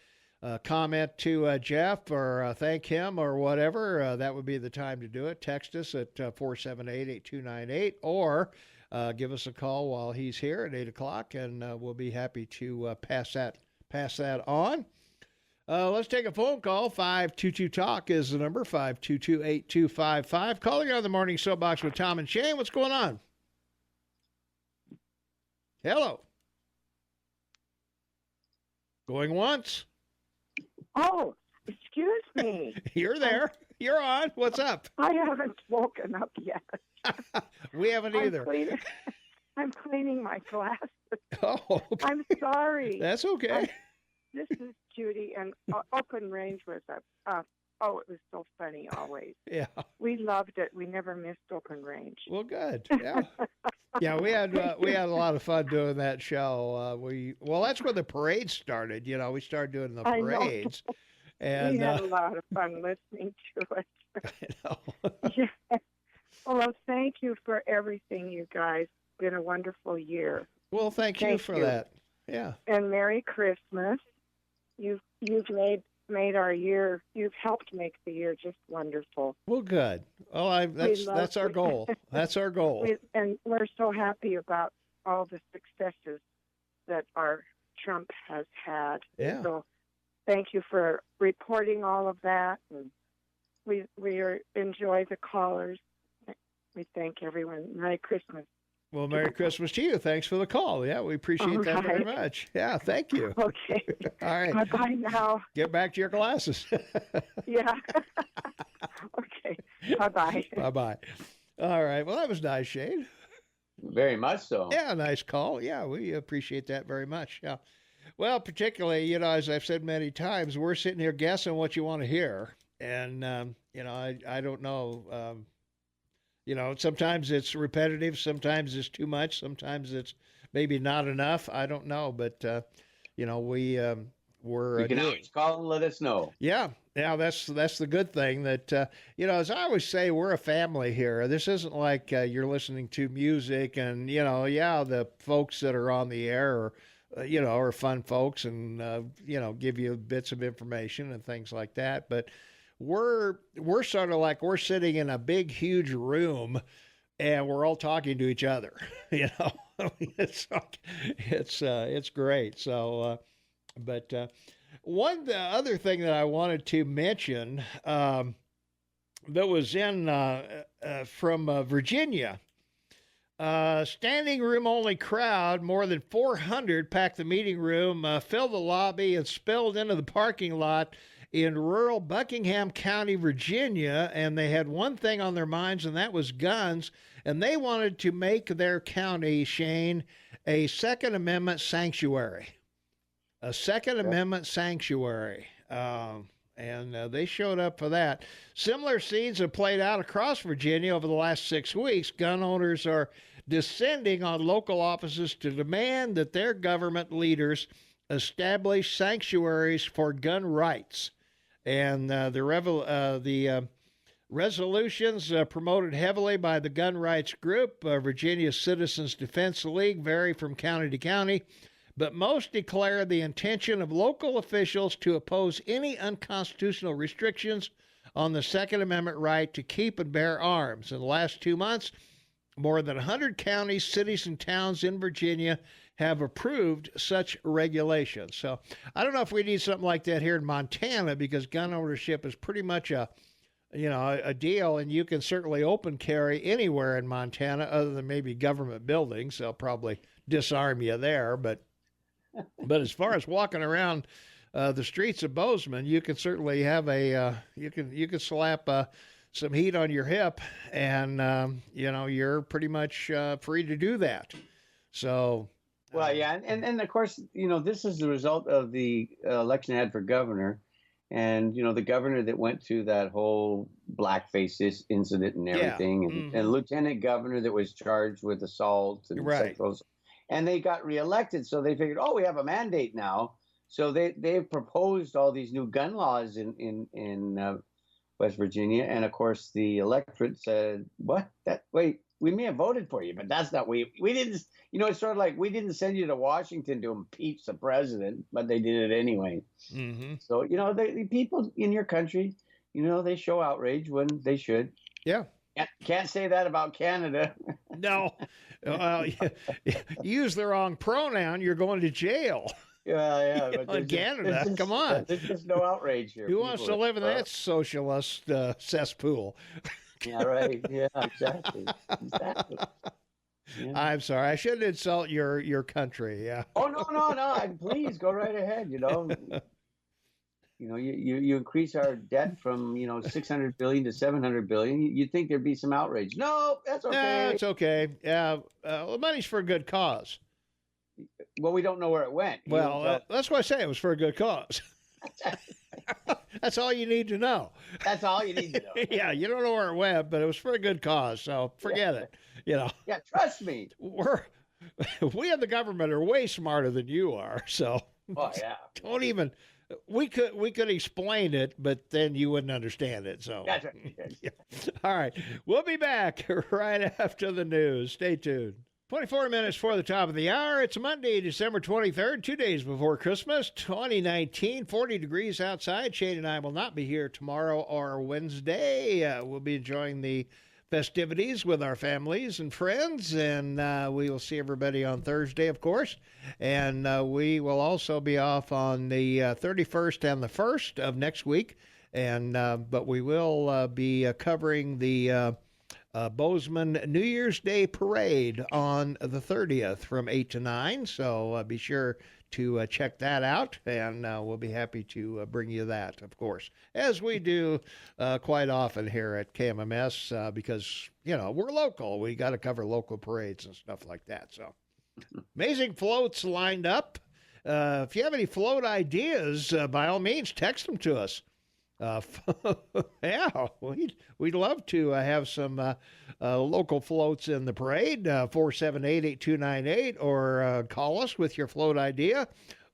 to comment to Jeff or thank him or whatever, that would be the time to do it. Text us at 478-8298 or give us a call while he's here at 8:00, and we'll be happy to pass that on. Let's take a phone call. 522-TALK is the number, 522-8255. Calling on the Morning Soapbox with Tom and Shane. What's going on? Hello. Going once. Oh, excuse me. You're there. You're on. What's up? I haven't woken up yet. We haven't either. I'm cleaning my glasses. Oh, okay. I'm sorry. That's okay. This is Judy, and Open Range was it was so funny always. Yeah. We loved it. We never missed Open Range. Well, good. Yeah. Yeah, we had a lot of fun doing that show. That's where the parade started. We started doing the parades. And we had a lot of fun listening to it. I know. Yeah. Well, thank you for everything, you guys. It's been a wonderful year. Well, thank you for that. Yeah. And Merry Christmas. You've made our year. You've helped make the year just wonderful. Well, good. Well, that's our goal. That's our goal. And we're so happy about all the successes that our Trump has had. Yeah. So thank you for reporting all of that, and we enjoy the callers. We thank everyone. Merry Christmas. Well, Merry Christmas to you. Thanks for the call. Yeah, we appreciate that very much. Yeah, thank you. Okay. All right. Bye-bye now. Get back to your glasses. Yeah. Okay. Bye-bye. Bye-bye. All right. Well, that was nice, Shane. Very much so. Yeah, nice call. Yeah, we appreciate that very much. Yeah. Well, particularly, as I've said many times, we're sitting here guessing what you want to hear. And, I don't know. Sometimes it's repetitive. Sometimes it's too much. Sometimes it's maybe not enough. I don't know. But, we're... You can always call and let us know. Yeah. Yeah, that's the good thing that, as I always say, we're a family here. This isn't like you're listening to music and, the folks that are on the air are fun folks and, give you bits of information and things like that. But we're sort of like we're sitting in a big, huge room and we're all talking to each other. It's great. So, one other thing that I wanted to mention that was in from Virginia. Standing room only crowd, more than 400 packed the meeting room, filled the lobby, and spilled into the parking lot in rural Buckingham County, Virginia. And they had one thing on their minds, and that was guns. And they wanted to make their county, Shane, a Second Amendment sanctuary. A Second Amendment sanctuary. And they showed up for that. Similar scenes have played out across Virginia over the last 6 weeks. Gun owners are descending on local offices to demand that their government leaders establish sanctuaries for gun rights. And the resolutions promoted heavily by the gun rights group, Virginia Citizens Defense League, vary from county to county, but most declare the intention of local officials to oppose any unconstitutional restrictions on the Second Amendment right to keep and bear arms. In the last 2 months, more than 100 counties, cities, and towns in Virginia have approved such regulations. So I don't know if we need something like that here in Montana, because gun ownership is pretty much a deal, and you can certainly open carry anywhere in Montana other than maybe government buildings. They'll probably disarm you there, but as far as walking around the streets of Bozeman, you can certainly have you can slap some heat on your hip, and you're pretty much free to do that. So, well, yeah, and of course, this is the result of the election ad for governor, and the governor that went through that whole blackface incident and everything, and lieutenant governor that was charged with assault and sexual. And they got reelected, so they figured, we have a mandate now. So they've proposed all these new gun laws in West Virginia, and of course the electorate said, "What? Wait, we may have voted for you, but that's not we didn't." It's sort of like we didn't send you to Washington to impeach the president, but they did it anyway. Mm-hmm. So the people in your country, they show outrage when they should. Yeah. Can't say that about Canada. No. Use the wrong pronoun, you're going to jail. Yeah. But in Canada, come on. There's just no outrage here. Who wants to live in that socialist cesspool? Yeah, right. Yeah, exactly. Yeah. I'm sorry. I shouldn't insult your country. Yeah. Oh, no. Please go right ahead. You increase our debt from 600 billion to 700 billion. You'd think there'd be some outrage. No, that's okay. Yeah, it's okay. Yeah, the money's for a good cause. Well, we don't know where it went. Well, that's why I say it was for a good cause. That's all you need to know. That's all you need to know. Yeah, you don't know where it went, but it was for a good cause. So forget it. Yeah, trust me. We in the government are way smarter than you are. So don't even. We could explain it, but then you wouldn't understand it. So that's right. Yeah. All right, we'll be back right after the news. Stay tuned. 24 minutes for the top of the hour. It's Monday, December 23rd, 2 days before Christmas, 2019, 40 degrees outside. Shane and I will not be here tomorrow or Wednesday. We'll be enjoying the festivities with our families and friends, and we will see everybody on Thursday, of course. And we will also be off on the 31st and the 1st of next week. And but we will be covering the Bozeman New Year's Day Parade on the 30th from 8 to 9. So be sure to check that out, and we'll be happy to bring you that, of course, as we do quite often here at KMMS, because, we're local. We got to cover local parades and stuff like that. So amazing floats lined up. If you have any float ideas, by all means, text them to us. Yeah, we'd love to have some local floats in the parade, 478-8298, or call us with your float idea,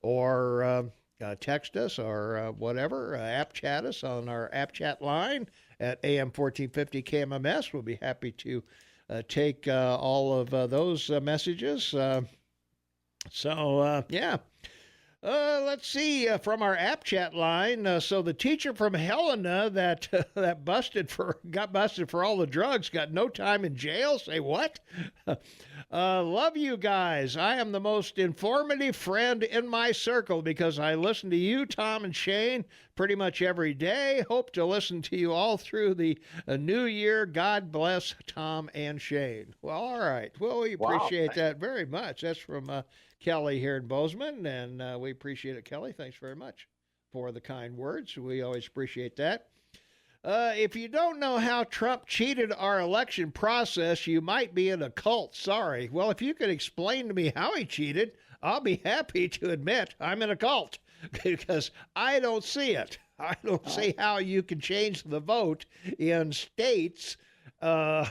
or text us, or whatever, app chat us on our app chat line at AM 1450 KMMS. We'll be happy to take all of those messages. Yeah. Let's see from our app chat line. So the teacher from Helena that got busted for all the drugs got no time in jail. Say what? Love you guys. I am the most informative friend in my circle because I listen to you, Tom and Shane, pretty much every day. Hope to listen to you all through the new year. God bless Tom and Shane. Well, all right. Well, we appreciate that very much. That's from Kelly here in Bozeman, and we appreciate it, Kelly. Thanks very much for the kind words. We always appreciate that. If you don't know how Trump cheated our election process, you might be in a cult. Sorry. Well, if you could explain to me how he cheated, I'll be happy to admit I'm in a cult because I don't see it. I don't see how you can change the vote in states, when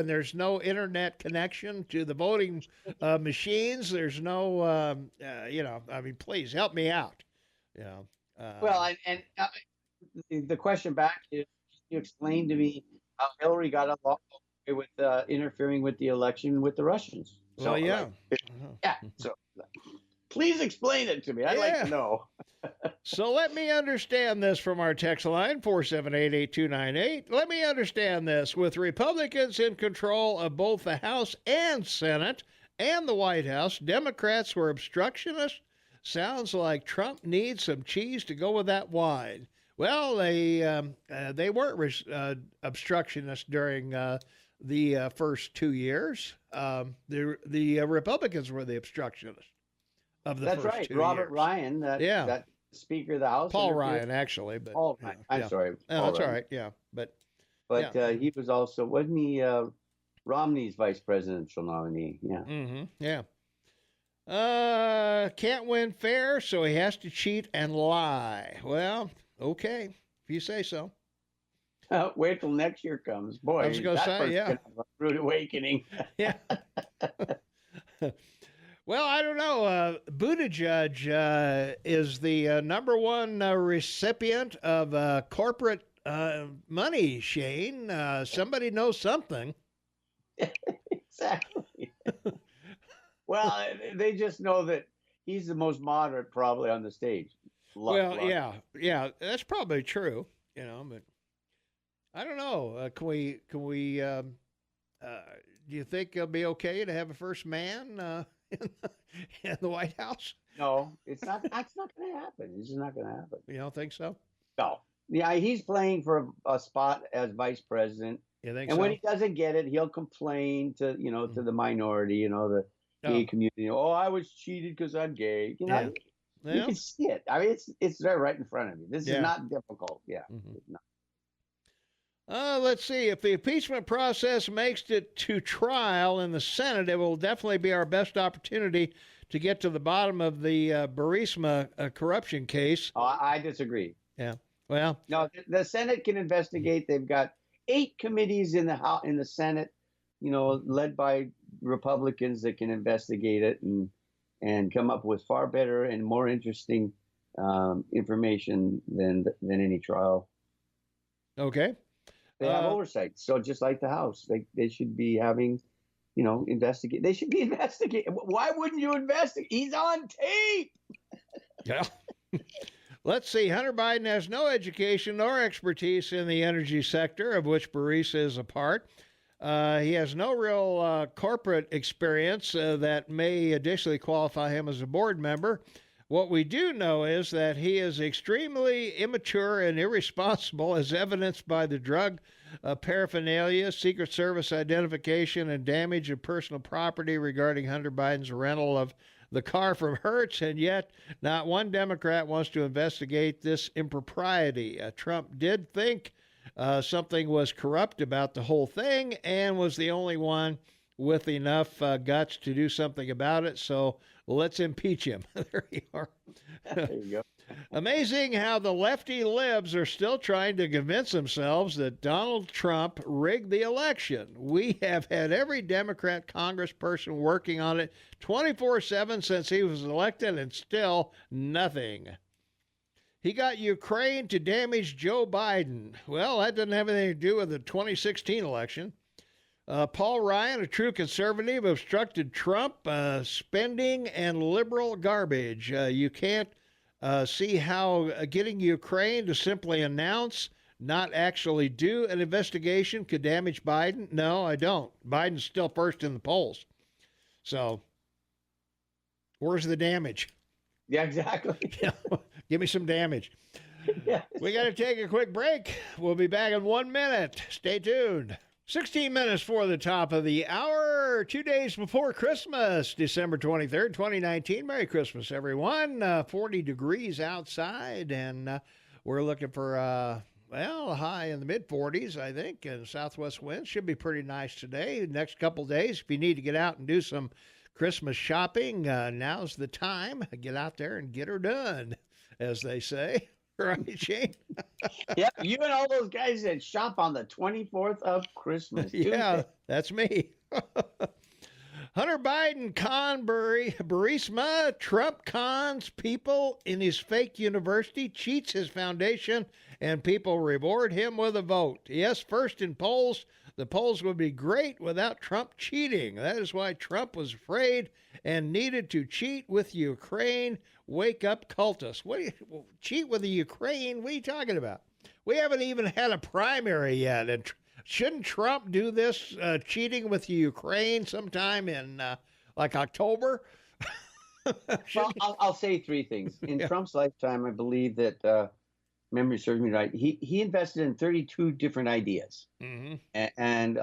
there's no internet connection to the voting machines. There's no, please help me out. The question back is, can you explain to me how Hillary got along with interfering with the election with the Russians? So, so please explain it to me. I'd like to know. So let me understand this from our text line, 478-8298. Let me understand this. With Republicans in control of both the House and Senate and the White House, Democrats were obstructionists. Sounds like Trump needs some cheese to go with that wine. Well, they weren't obstructionists during the first 2 years. The Republicans were the obstructionists of the That's first right. 2 Robert years. Ryan, that Speaker of the House. Paul Ryan, actually. But, Paul Ryan. I'm sorry. Oh, that's all right. Yeah. But he was also, wasn't he Romney's vice presidential nominee? Yeah. Mm-hmm. Yeah. Can't win fair, so he has to cheat and lie. Well, okay, if you say so. Wait till next year comes. Boy, I was going to say, gonna have a rude awakening. Yeah. Well, I don't know. Buttigieg is the number one recipient of corporate money, Shane. Somebody knows something. Exactly. Well, they just know that he's the most moderate probably on the stage. Luck. Yeah, that's probably true, but I don't know. Can we do you think it'll be okay to have a first man in the White House? No, it's not. That's not going to happen. It's just not going to happen. You don't think so? No. Yeah, he's playing for a spot as vice president. You think and so? When he doesn't get it, he'll complain to to the minority, the gay community. Oh, I was cheated because I'm gay. You can see it. I mean, it's right in front of you. This is not difficult. Yeah. It's not. Let's see. If the impeachment process makes it to trial in the Senate, it will definitely be our best opportunity to get to the bottom of the Burisma corruption case. Oh, I disagree. Yeah. Well, no, the Senate can investigate. They've got 8 committees in the Senate, led by Republicans that can investigate it and come up with far better and more interesting information than any trial. Okay. They have oversight. So just like the House, they should be having, investigate. They should be investigating. Why wouldn't you investigate? He's on tape. Yeah. Let's see. Hunter Biden has no education nor expertise in the energy sector, of which Burisma is a part. He has no real corporate experience that may additionally qualify him as a board member. What we do know is that he is extremely immature and irresponsible, as evidenced by the drug paraphernalia, Secret Service identification, and damage of personal property regarding Hunter Biden's rental of the car from Hertz, and yet not one Democrat wants to investigate this impropriety. Trump did think something was corrupt about the whole thing and was the only one with enough guts to do something about it, so let's impeach him. There you are. There you go. Amazing how the lefty libs are still trying to convince themselves that Donald Trump rigged the election. We have had every Democrat congressperson working on it 24/7 since he was elected, and still nothing. He got Ukraine to damage Joe Biden. Well, that doesn't have anything to do with the 2016 election. Paul Ryan, a true conservative, obstructed Trump spending and liberal garbage. You can't see how getting Ukraine to simply announce, not actually do an investigation could damage Biden. No, I don't. Biden's still first in the polls. So where's the damage? Yeah, exactly. Give me some damage. Yeah. We got to take a quick break. We'll be back in 1 minute. Stay tuned. 16 minutes for the top of the hour, 2 days before Christmas, December 23rd, 2019. Merry Christmas, everyone. 40 degrees outside, and we're looking for, a high in the mid-40s, I think, and southwest winds. Should be pretty nice today. Next couple days, if you need to get out and do some Christmas shopping, now's the time. Get out there and get her done, as they say. Right, Shane? Yep, you and all those guys that shop on the 24th of Christmas. Yeah, Tuesday. that's me. Hunter Biden con Burisma, Trump cons people in his fake university, cheats his foundation, and people reward him with a vote. Yes, first in polls. The polls would be great without Trump cheating. That is why Trump was afraid and needed to cheat with Ukraine. Wake up, cultists. Cheat with the Ukraine? What are you talking about? We haven't even had a primary yet. And shouldn't Trump do this cheating with the Ukraine sometime in like October? Well, I'll say three things. In Trump's lifetime, I believe that, memory serves me right, he invested in 32 different ideas. Mm-hmm. And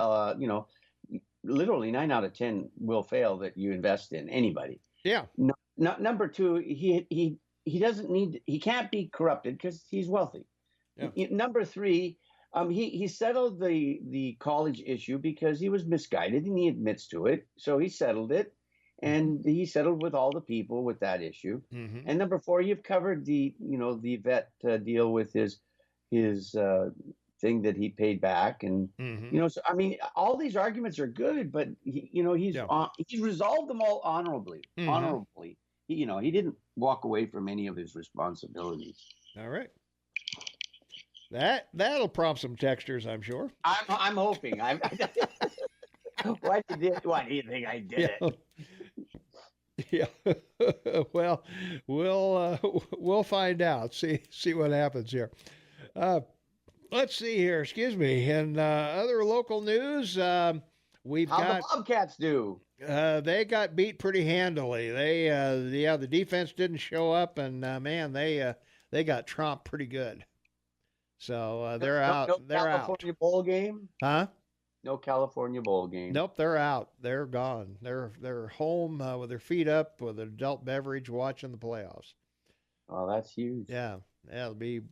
literally 9 out of 10 will fail that you invest in anybody. Yeah. Number two, he doesn't need, he can't be corrupted because he's wealthy. Yeah. Number three, he settled the college issue because he was misguided and he admits to it. So he settled it, and he settled with all the people with that issue. Mm-hmm. And number four, you've covered the vet deal with his thing that he paid back, and so I mean, all these arguments are good, but he's resolved them all honorably. Mm-hmm. Honorably, he didn't walk away from any of his responsibilities. All right. That'll prompt some textures, I'm sure. I'm hoping. Why do you think I did it? Yeah. Well, we'll find out. See what happens here. Let's see here. Excuse me. In other local news, we've got the Bobcats do. They got beat pretty handily. The defense didn't show up, and man, they got tromped pretty good. So they're out. No they're California out. Bowl game? Huh? No California Bowl game. Nope, they're out. They're gone. They're home with their feet up with an adult beverage watching the playoffs. Oh, that's huge. Yeah, it'll be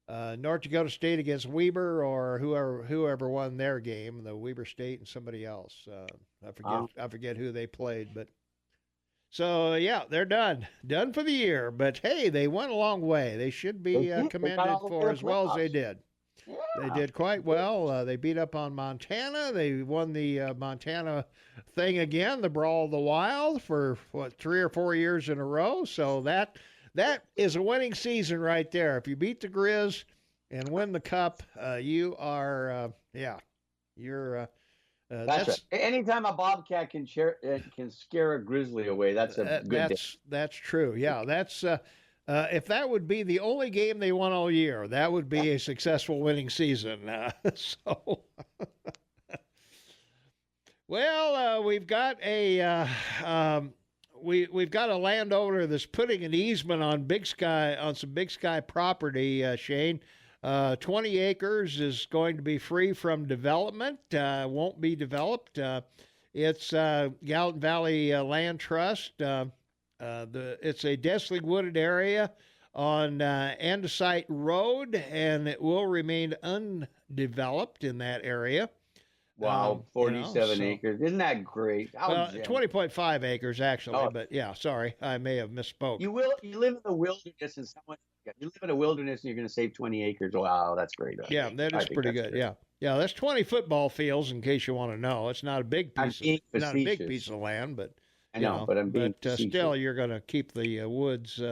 North Dakota State against Weber, or whoever won their game, the Weber State and somebody else. I forget who they played, but so yeah, they're done for the year. But hey, they went a long way. They should be commended for as well as they did. Yeah. They did quite well. They beat up on Montana. They won the Montana thing again, the Brawl of the Wild, for 3 or 4 years in a row. So that is a winning season right there. If you beat the Grizz and win the Cup, you are you're. That's right. Anytime a Bobcat can scare a Grizzly away, that's a good day. That's true. Yeah, that's. If that would be the only game they won all year, that would be a successful winning season. Well, we've got a we've got a landowner that's putting an easement on some Big Sky property. Shane, 20 acres is going to be free from development. Won't be developed. It's Gallatin Valley Land Trust. It's a densely wooded area on Andesite Road, and it will remain undeveloped in that area. Wow, 47 acres. Isn't that great? 20.5 acres, actually. Oh. But, yeah, sorry. I may have misspoke. You live in the wilderness, and you live in a wilderness, and you're going to save 20 acres. Wow, that's great. Yeah, that is pretty good. Great. Yeah, that's 20 football fields, in case you want to know. It's not a big piece of land, but... I know, but I'm being still, you're going to keep the woods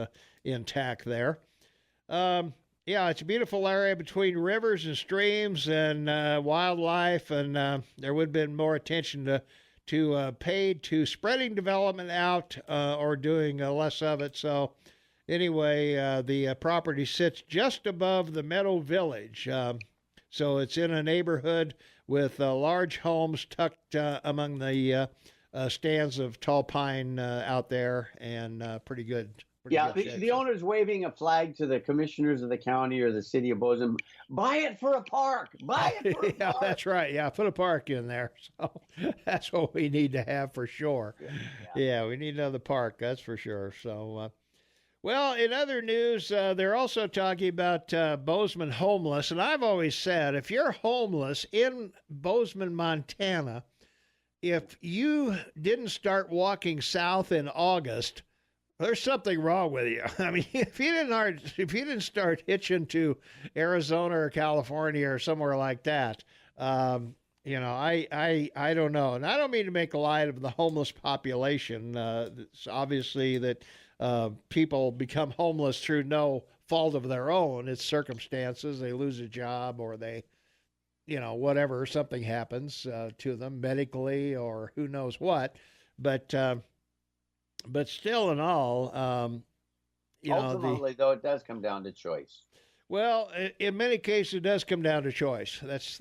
intact there. Yeah, it's a beautiful area between rivers and streams and wildlife, and there would have been more attention to paid to spreading development out or doing less of it. So anyway, the property sits just above the Meadow Village. So it's in a neighborhood with large homes tucked among the stands of tall pine out there, and pretty good. Yeah, good shape. the owner's waving a flag to the commissioners of the county or the city of Bozeman. Buy it for a park. Buy it for a Yeah, park. that's right. Yeah, put a park in there. So that's what we need to have for sure. Yeah, we need another park. That's for sure. So, well, in other news, they're also talking about Bozeman homeless. And I've always said, if you're homeless in Bozeman, Montana, if you didn't start walking south in August, there's something wrong with you. I mean, if you didn't start hitching to Arizona or California or somewhere like that, you know, I don't know. And I don't mean to make light of the homeless population. It's obviously that people become homeless through no fault of their own. It's circumstances. They lose a job or they, you know, whatever, something happens to them medically or who knows what. But still in all, you Ultimately, though, it does come down to choice. Well, in many cases, it does come down to choice. That's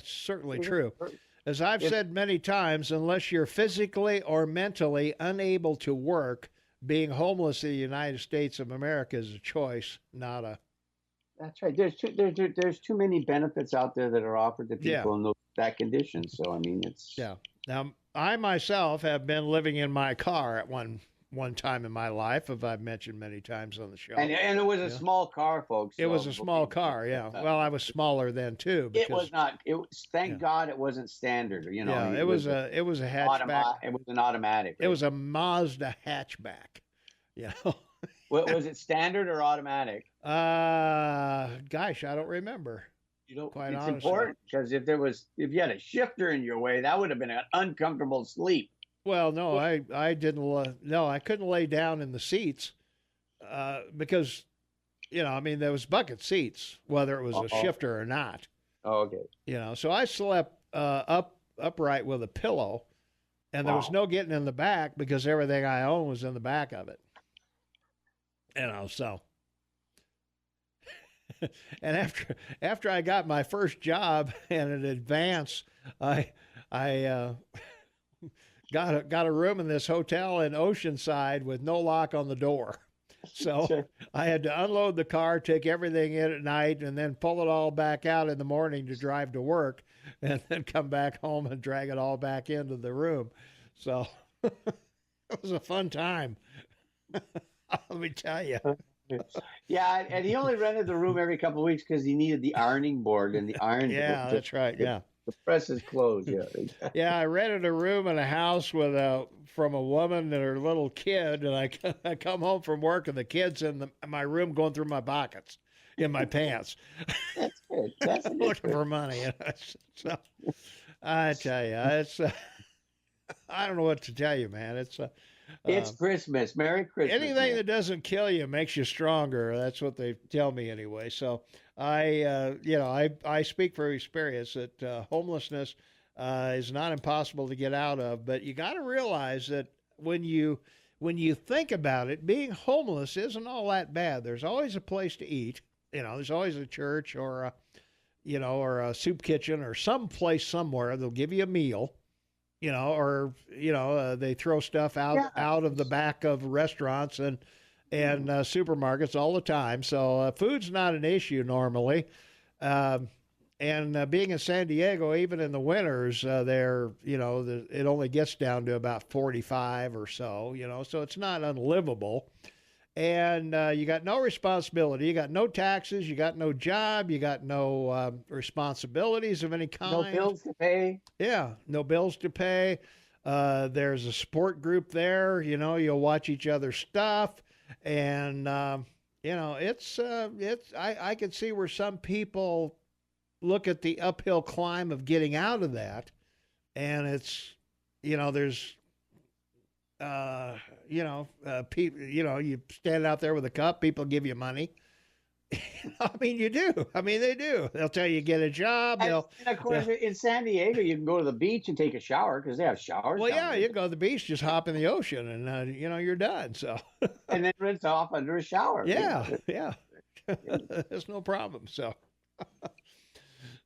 certainly true. As I've said many times, unless you're physically or mentally unable to work, being homeless in the United States of America is a choice, not a. That's right. There's too many benefits out there that are offered to people in that condition. So I mean, it's Now, I myself have been living in my car at one time in my life, as I've mentioned many times on the show. and it was a small car, folks. It was a small car, yeah. Well, I was smaller then too. It was not. Thank God it wasn't standard. You know, yeah, it was a hatchback. It was an automatic. It was a Mazda hatchback. You know. Was it standard or automatic? Gosh, I don't remember. You know, Quite it's honestly. important because if you had a shifter in your way, that would have been an uncomfortable sleep. Well, no, I didn't. No, I couldn't lay down in the seats because, you know, I mean, there was bucket seats, whether it was a shifter or not. Oh, okay. You know, so I slept upright with a pillow, and there was no getting in the back because everything I owned was in the back of it. You know, so. And after I got my first job and in advance, I got a room in this hotel in Oceanside with no lock on the door. So I had to unload the car, take everything in at night, and then pull it all back out in the morning to drive to work, and then come back home and drag it all back into the room. So it was a fun time. Let me tell you. Yeah, and he only rented the room every couple of weeks because he needed the ironing board and the iron. Yeah, that's right. Yeah. The press is closed. Yeah. Yeah, I rented a room in a house from a woman and her little kid, and I come home from work and the kid's in my room going through my pockets in my pants. That's good. That's looking for money. So I tell you, it's I don't know what to tell you, man. It's Christmas. Merry Christmas. Anything that doesn't kill you makes you stronger. That's what they tell me anyway. So I speak from experience that homelessness is not impossible to get out of, but you got to realize that when you think about it, being homeless isn't all that bad. There's always a place to eat. You know, there's always a church or a soup kitchen or some place somewhere they'll give you a meal. You know, or they throw stuff out of the back of restaurants and supermarkets all the time. So food's not an issue normally. And being in San Diego, even in the winters, it only gets down to about 45 or so. You know, so it's not unlivable. And you got no responsibility. You got no taxes. You got no job. You got no responsibilities of any kind. No bills to pay. Yeah, no bills to pay. There's a support group there. You know, you'll watch each other's stuff. And, I can see where some people look at the uphill climb of getting out of that. And it's, there's... people, you stand out there with a cup, people give you money, I mean, you do. I mean, they do. They'll tell you get a job. And of course, in San Diego, you can go to the beach and take a shower because they have showers. Well, down yeah, there. you go to the beach, just hop in the ocean, and you're done. So, And then rinse off under a shower. yeah, there's no problem. So,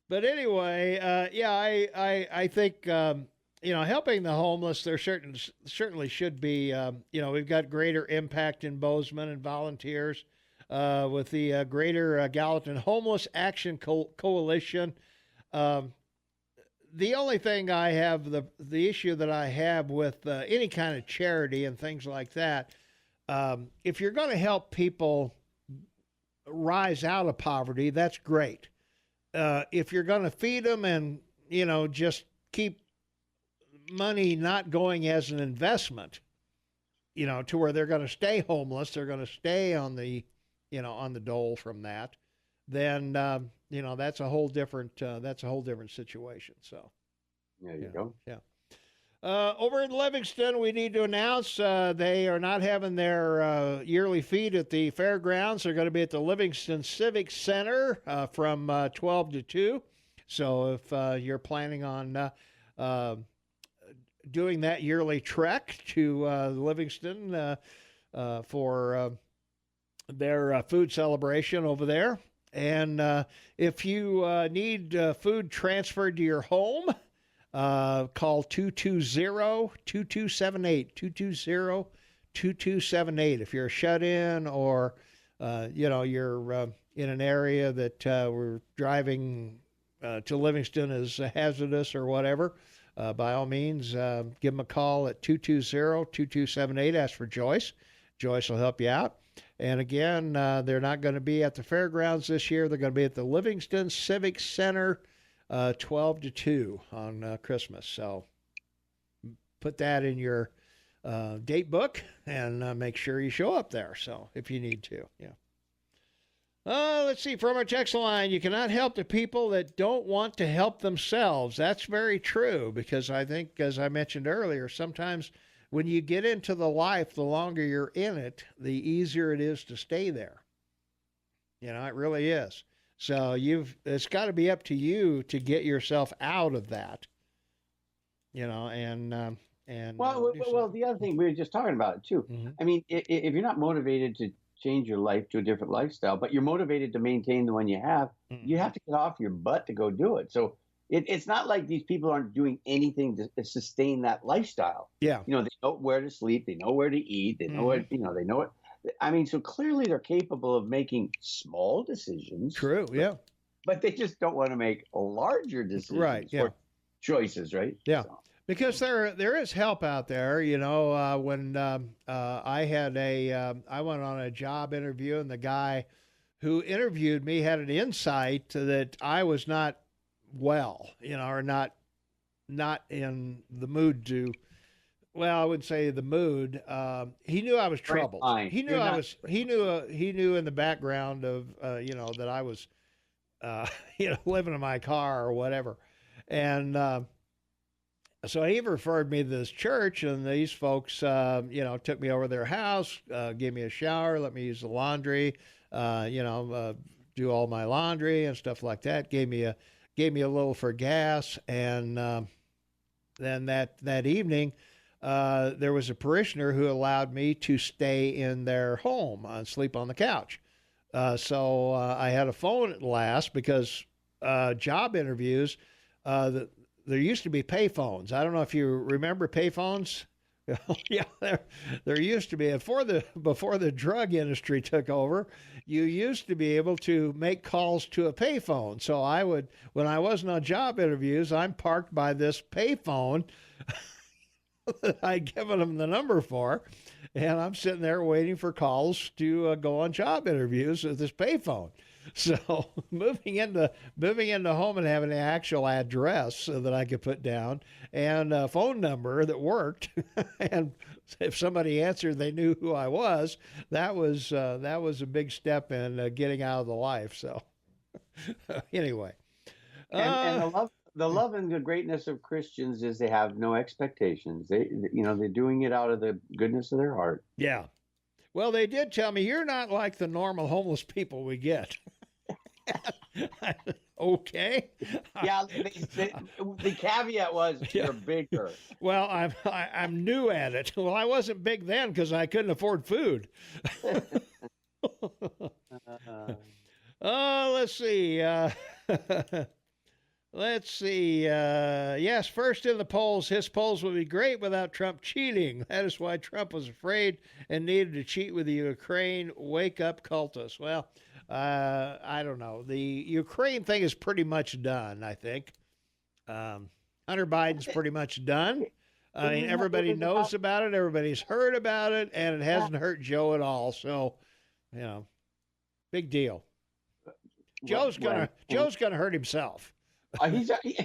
but anyway, I think helping the homeless, there certainly should be. We've got greater impact in Bozeman and volunteers with the Greater Gallatin Homeless Action Coalition. The only thing I have, the issue that I have with any kind of charity and things like that, if you're going to help people rise out of poverty, that's great. If you're going to feed them and, just keep money not going as an investment, to where they're going to stay homeless, they're going to stay on the, on the dole from that, then, that's a whole different situation. So there you go. Yeah. Over in Livingston, we need to announce they are not having their yearly feed at the fairgrounds. They're going to be at the Livingston Civic Center from 12 to 2. So if you're planning on doing that yearly trek to Livingston for their food celebration over there, and if you need food transferred to your home, call 220-2278, 220-2278. If you're shut in or, you're in an area that we're driving to Livingston is hazardous or whatever, by all means, give them a call at 220-2278. Ask for Joyce. Joyce will help you out. And again, they're not going to be at the fairgrounds this year. They're going to be at the Livingston Civic Center 12 to 2 on Christmas. So put that in your date book and make sure you show up there. So if you need to, yeah. Let's see, from our text line, you cannot help the people that don't want to help themselves. That's very true, because I think, as I mentioned earlier, sometimes when you get into the life, the longer you're in it, the easier it is to stay there. It really is. So it's got to be up to you to get yourself out of that, and well, the other thing we were just talking about it too. Mm-hmm. I mean, if you're not motivated to change your life to a different lifestyle, but you're motivated to maintain the one you have, mm-hmm. you have to get off your butt to go do it. So it's not like these people aren't doing anything to sustain that lifestyle. Yeah. They know where to sleep, they know where to eat, they know what, they know it. I mean, so clearly they're capable of making small decisions. True, yeah. But they just don't want to make larger decisions. Right, yeah. Or choices, right? Yeah. So. Because there is help out there, when I had I went on a job interview, and the guy who interviewed me had an insight that I was not well, or not in the mood to, well, I would say the mood. He knew I was troubled. He knew he knew in the background of, that I was, living in my car or whatever. And, so he referred me to this church, and these folks, took me over to their house, gave me a shower, let me use the laundry, do all my laundry and stuff like that. Gave me a little for gas, and then that evening, there was a parishioner who allowed me to stay in their home and sleep on the couch. So I had a phone at last, because job interviews, there used to be pay phones. I don't know if you remember pay phones. Yeah, there used to be. And before the drug industry took over, you used to be able to make calls to a pay phone. So when I wasn't on job interviews, I'm parked by this pay phone that I'd given them the number for, and I'm sitting there waiting for calls to go on job interviews with this pay phone. So moving into home and having an actual address so that I could put down, and a phone number that worked, and if somebody answered, they knew who I was. That was a big step in getting out of the life. So anyway, and the love and the greatness of Christians is they have no expectations. They're doing it out of the goodness of their heart. Yeah. Well, they did tell me you're not like the normal homeless people we get. Okay. Yeah, the caveat was you're bigger. Well, I'm new at it. Well, I wasn't big then because I couldn't afford food. Let's see. Let's see. Yes, first in the polls. His polls would be great without Trump cheating. That is why Trump was afraid and needed to cheat with the Ukraine. Wake up, cultists. Well, I don't know. The Ukraine thing is pretty much done, I think. Hunter Biden's pretty much done. I mean, everybody knows about it. Everybody's heard about it, and it hasn't hurt Joe at all. So, big deal. Joe's gonna hurt himself. Exactly.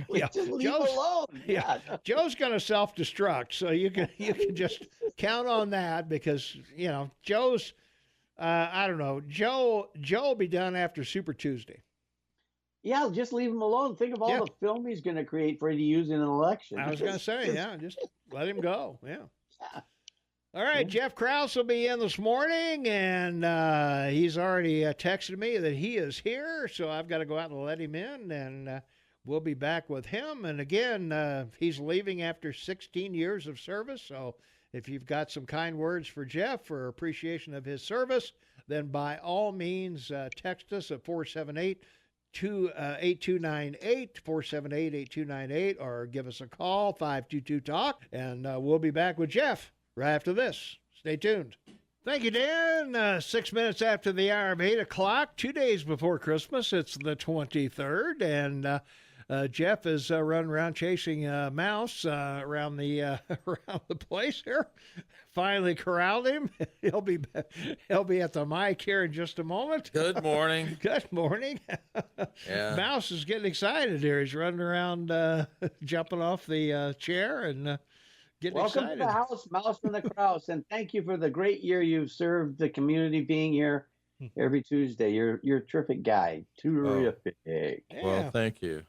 Yeah. Just leave him alone. Yeah. Joe's going to self-destruct, so you can just count on that because Joe's. I don't know. Joe will be done after Super Tuesday. Yeah, just leave him alone. Think of all the film he's going to create for you to use in an election. I was going to say, just let him go. Yeah. All right, Jeff Krauss will be in this morning, and he's already texted me that he is here, so I've got to go out and let him in, and we'll be back with him. And again, he's leaving after 16 years of service, so if you've got some kind words for Jeff for appreciation of his service, then by all means text us at 478-8298, 478-8298, or give us a call, 522-TALK, and we'll be back with Jeff right after this. Stay tuned. Thank you, Dan. 6 minutes after the hour of 8 o'clock, 2 days before Christmas. It's the 23rd, and Jeff is running around chasing a mouse around the place here. Finally corralled him. He'll be at the mic here in just a moment. Good morning. Good morning. Yeah. Mouse is getting excited here. He's running around, jumping off the chair and getting Welcome excited. to the house, Mouse from the Krauss, and thank you for the great year you've served the community, being here every Tuesday. You're a terrific guy. Terrific. Yeah. Well, thank you.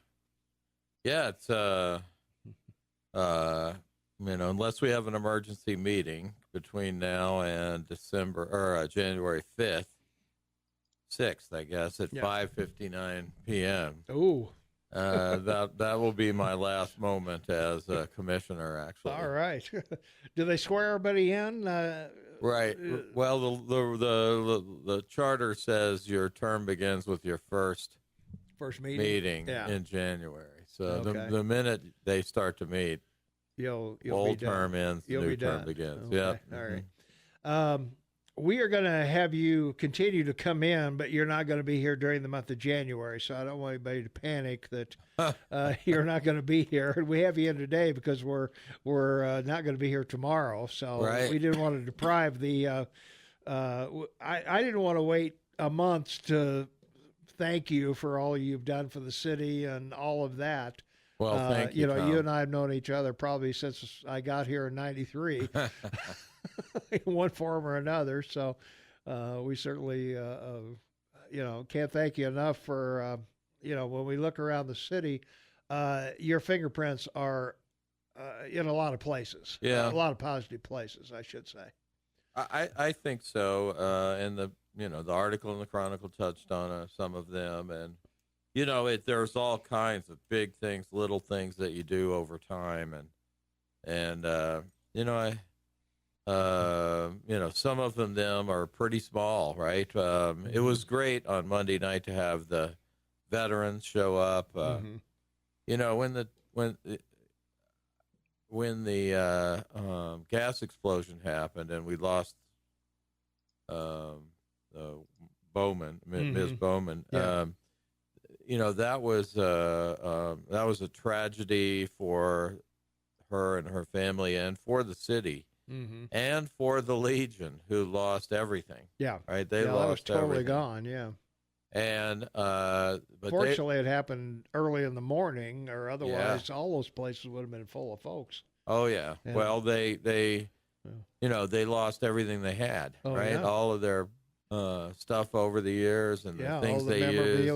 Yeah, it's unless we have an emergency meeting between now and January 6th, I guess, at 5:59 p.m. Ooh. That will be my last moment as a commissioner, actually. All right. Do they swear everybody in? Right. Well, the charter says your term begins with your first meeting in January. So the minute they start to meet, old term ends, new term begins. Okay. Yeah. All right. We are going to have you continue to come in, but you're not going to be here during the month of January. So I don't want anybody to panic that you're not going to be here. We have you in today because we're not going to be here tomorrow. So we didn't want to deprive the. I didn't want to wait a month to thank you for all you've done for the city and all of that. Well, thank you. You and I have known each other probably since I got here in '93. In one form or another. So we certainly, can't thank you enough for, when we look around the city, your fingerprints are in a lot of places. Yeah. A lot of positive places, I should say. I think so. And the article in the Chronicle touched on some of them. And, there's all kinds of big things, little things that you do over time. And some of them are pretty small, right? It was great on Monday night to have the veterans show up. When the gas explosion happened and we lost Bowman, Ms. Bowman, that was a tragedy for her and her family and for the city. Mm-hmm. And for the Legion, who lost everything. Yeah. Right? They lost that was totally everything. Gone, yeah. And but fortunately, it happened early in the morning, or otherwise all those places would have been full of folks. Oh, yeah. Well, they lost everything they had, right? Yeah. All of their stuff over the years and the things they used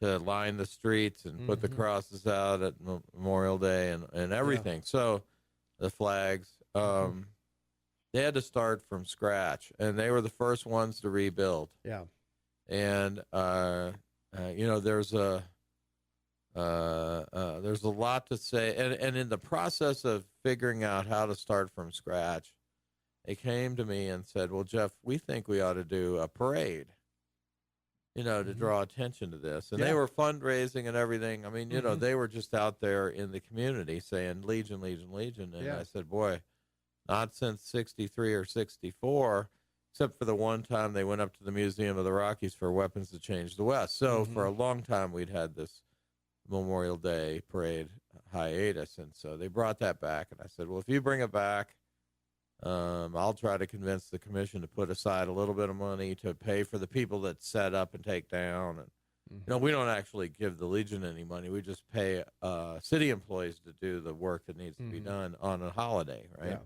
to line the streets and put the crosses out at Memorial Day and everything. Yeah. So the flags. they had to start from scratch, and they were the first ones to rebuild. Yeah. And there's a lot to say, and in the process of figuring out how to start from scratch, they came to me and said, "Well, Jeff, we think we ought to do a parade, to draw attention to this." And they were fundraising and everything. I mean, they were just out there in the community saying Legion, Legion, Legion. And I said, boy, not since 63 or 64, except for the one time they went up to the Museum of the Rockies for Weapons to Change the West. So for a long time, we'd had this Memorial Day parade hiatus. And so they brought that back. And I said, well, if you bring it back, I'll try to convince the commission to put aside a little bit of money to pay for the people that set up and take down. And, we don't actually give the Legion any money. We just pay city employees to do the work that needs to be done on a holiday, right? Yeah.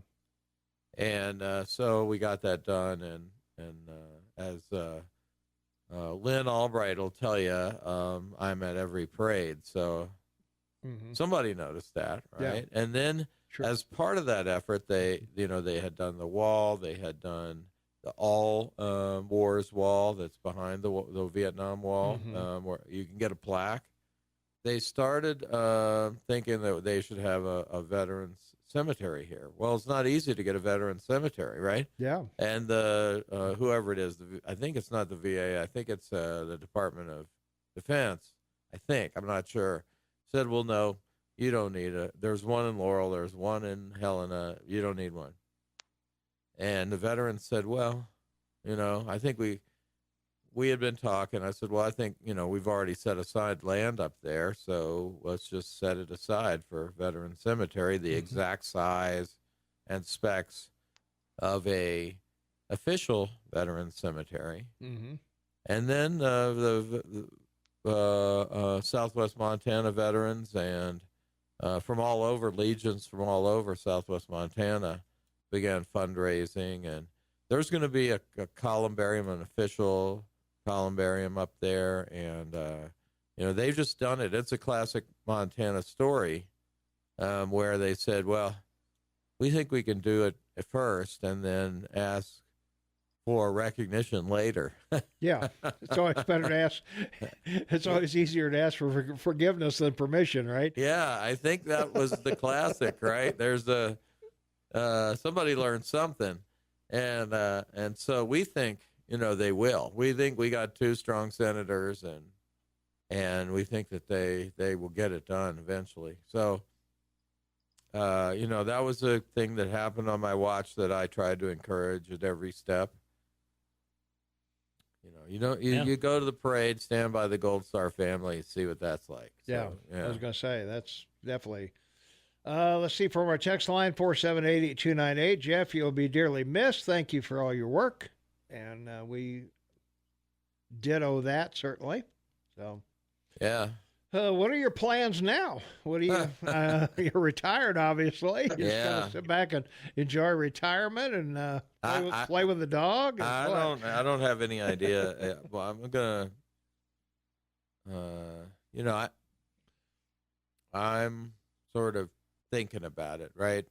And so we got that done. And as Lynn Albright will tell you, I'm at every parade. So somebody noticed that, right? Yeah. And then as part of that effort, they had done the wall. They had done the All Wars wall that's behind the Vietnam Wall, where you can get a plaque. They started thinking that they should have a veterans cemetery here. Well, it's not easy to get a veterans cemetery, right? Yeah. And whoever it is, I think it's not the VA. I think it's the Department of Defense. I think, I'm not sure. Said, well, no, you don't need it. There's one in Laurel. There's one in Helena. You don't need one. And the veterans said, well, I think we had been talking. I said, well, I think, we've already set aside land up there, so let's just set it aside for Veteran Cemetery, the exact size and specs of a official veteran cemetery. And then the Southwest Montana veterans and from all over, legions from all over Southwest Montana began fundraising. And there's going to be a columbarium, an official columbarium up there, and they've just done it. It's a classic Montana story where they said, well, we think we can do it at first and then ask for recognition later. Yeah, it's always better to ask. It's always easier to ask for forgiveness than permission, right? Yeah, I think that was the classic, right? There's somebody learned something, and so we think they will. We think we got two strong senators, and we think that they will get it done eventually. So, that was a thing that happened on my watch that I tried to encourage at every step. You go to the parade, stand by the Gold Star family, see what that's like. So, I was going to say, that's definitely. Let's see, from our text line, 478-8298. Jeff, you'll be dearly missed. Thank you for all your work. And we ditto that, certainly. So, yeah. What are your plans now? What are you? You're retired, obviously. You're just gonna sit back and enjoy retirement and play with the dog. I don't have any idea. Well, I'm gonna. I'm sort of thinking about it, right?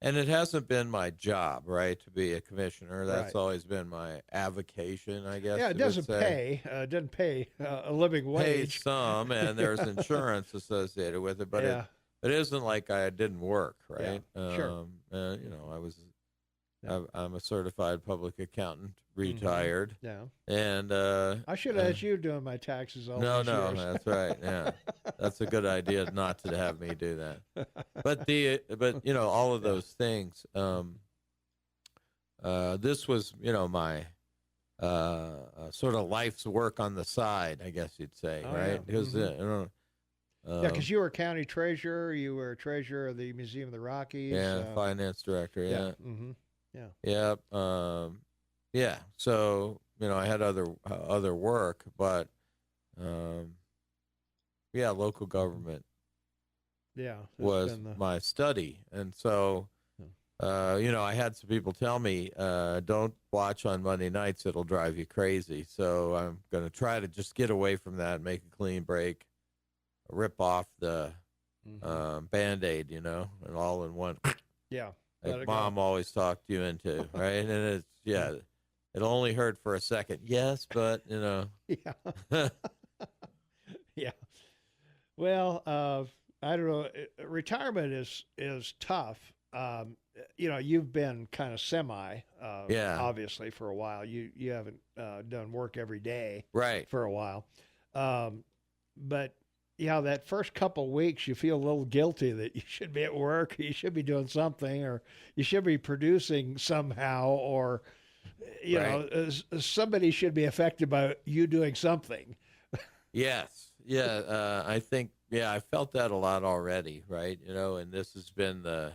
And it hasn't been my job, right, to be a commissioner. That's always been my avocation, I guess. Yeah, it doesn't pay. It doesn't pay a living wage. Pays some, and there's insurance associated with it, but it isn't like I didn't work, right? Yeah, sure. I'm a certified public accountant, retired. Yeah. And I should have had you doing my taxes all these years. No, that's right. Yeah, that's a good idea not to have me do that. But all of those things. This was my sort of life's work on the side, I guess you'd say, right? Because because you were county treasurer, you were treasurer of the Museum of the Rockies. Yeah, finance director. Yeah. Mm-hmm. Yeah. So I had other work, but local government. Yeah, was my study, and so I had some people tell me, don't watch on Monday nights; it'll drive you crazy. So I'm going to try to just get away from that, make a clean break, rip off the Band-Aid, and all in one. Yeah. like mom always talked you into, right? And it's, it only hurt for a second. Yes, but, Yeah. Yeah. Well, I don't know. Retirement is tough. You've been kind of semi, obviously, for a while. You haven't done work every day, right, for a while. But that first couple weeks, you feel a little guilty that you should be at work, you should be doing something, or you should be producing somehow, or somebody should be affected by you doing something. Yes. Yeah. I think, I felt that a lot already. Right. And this has been the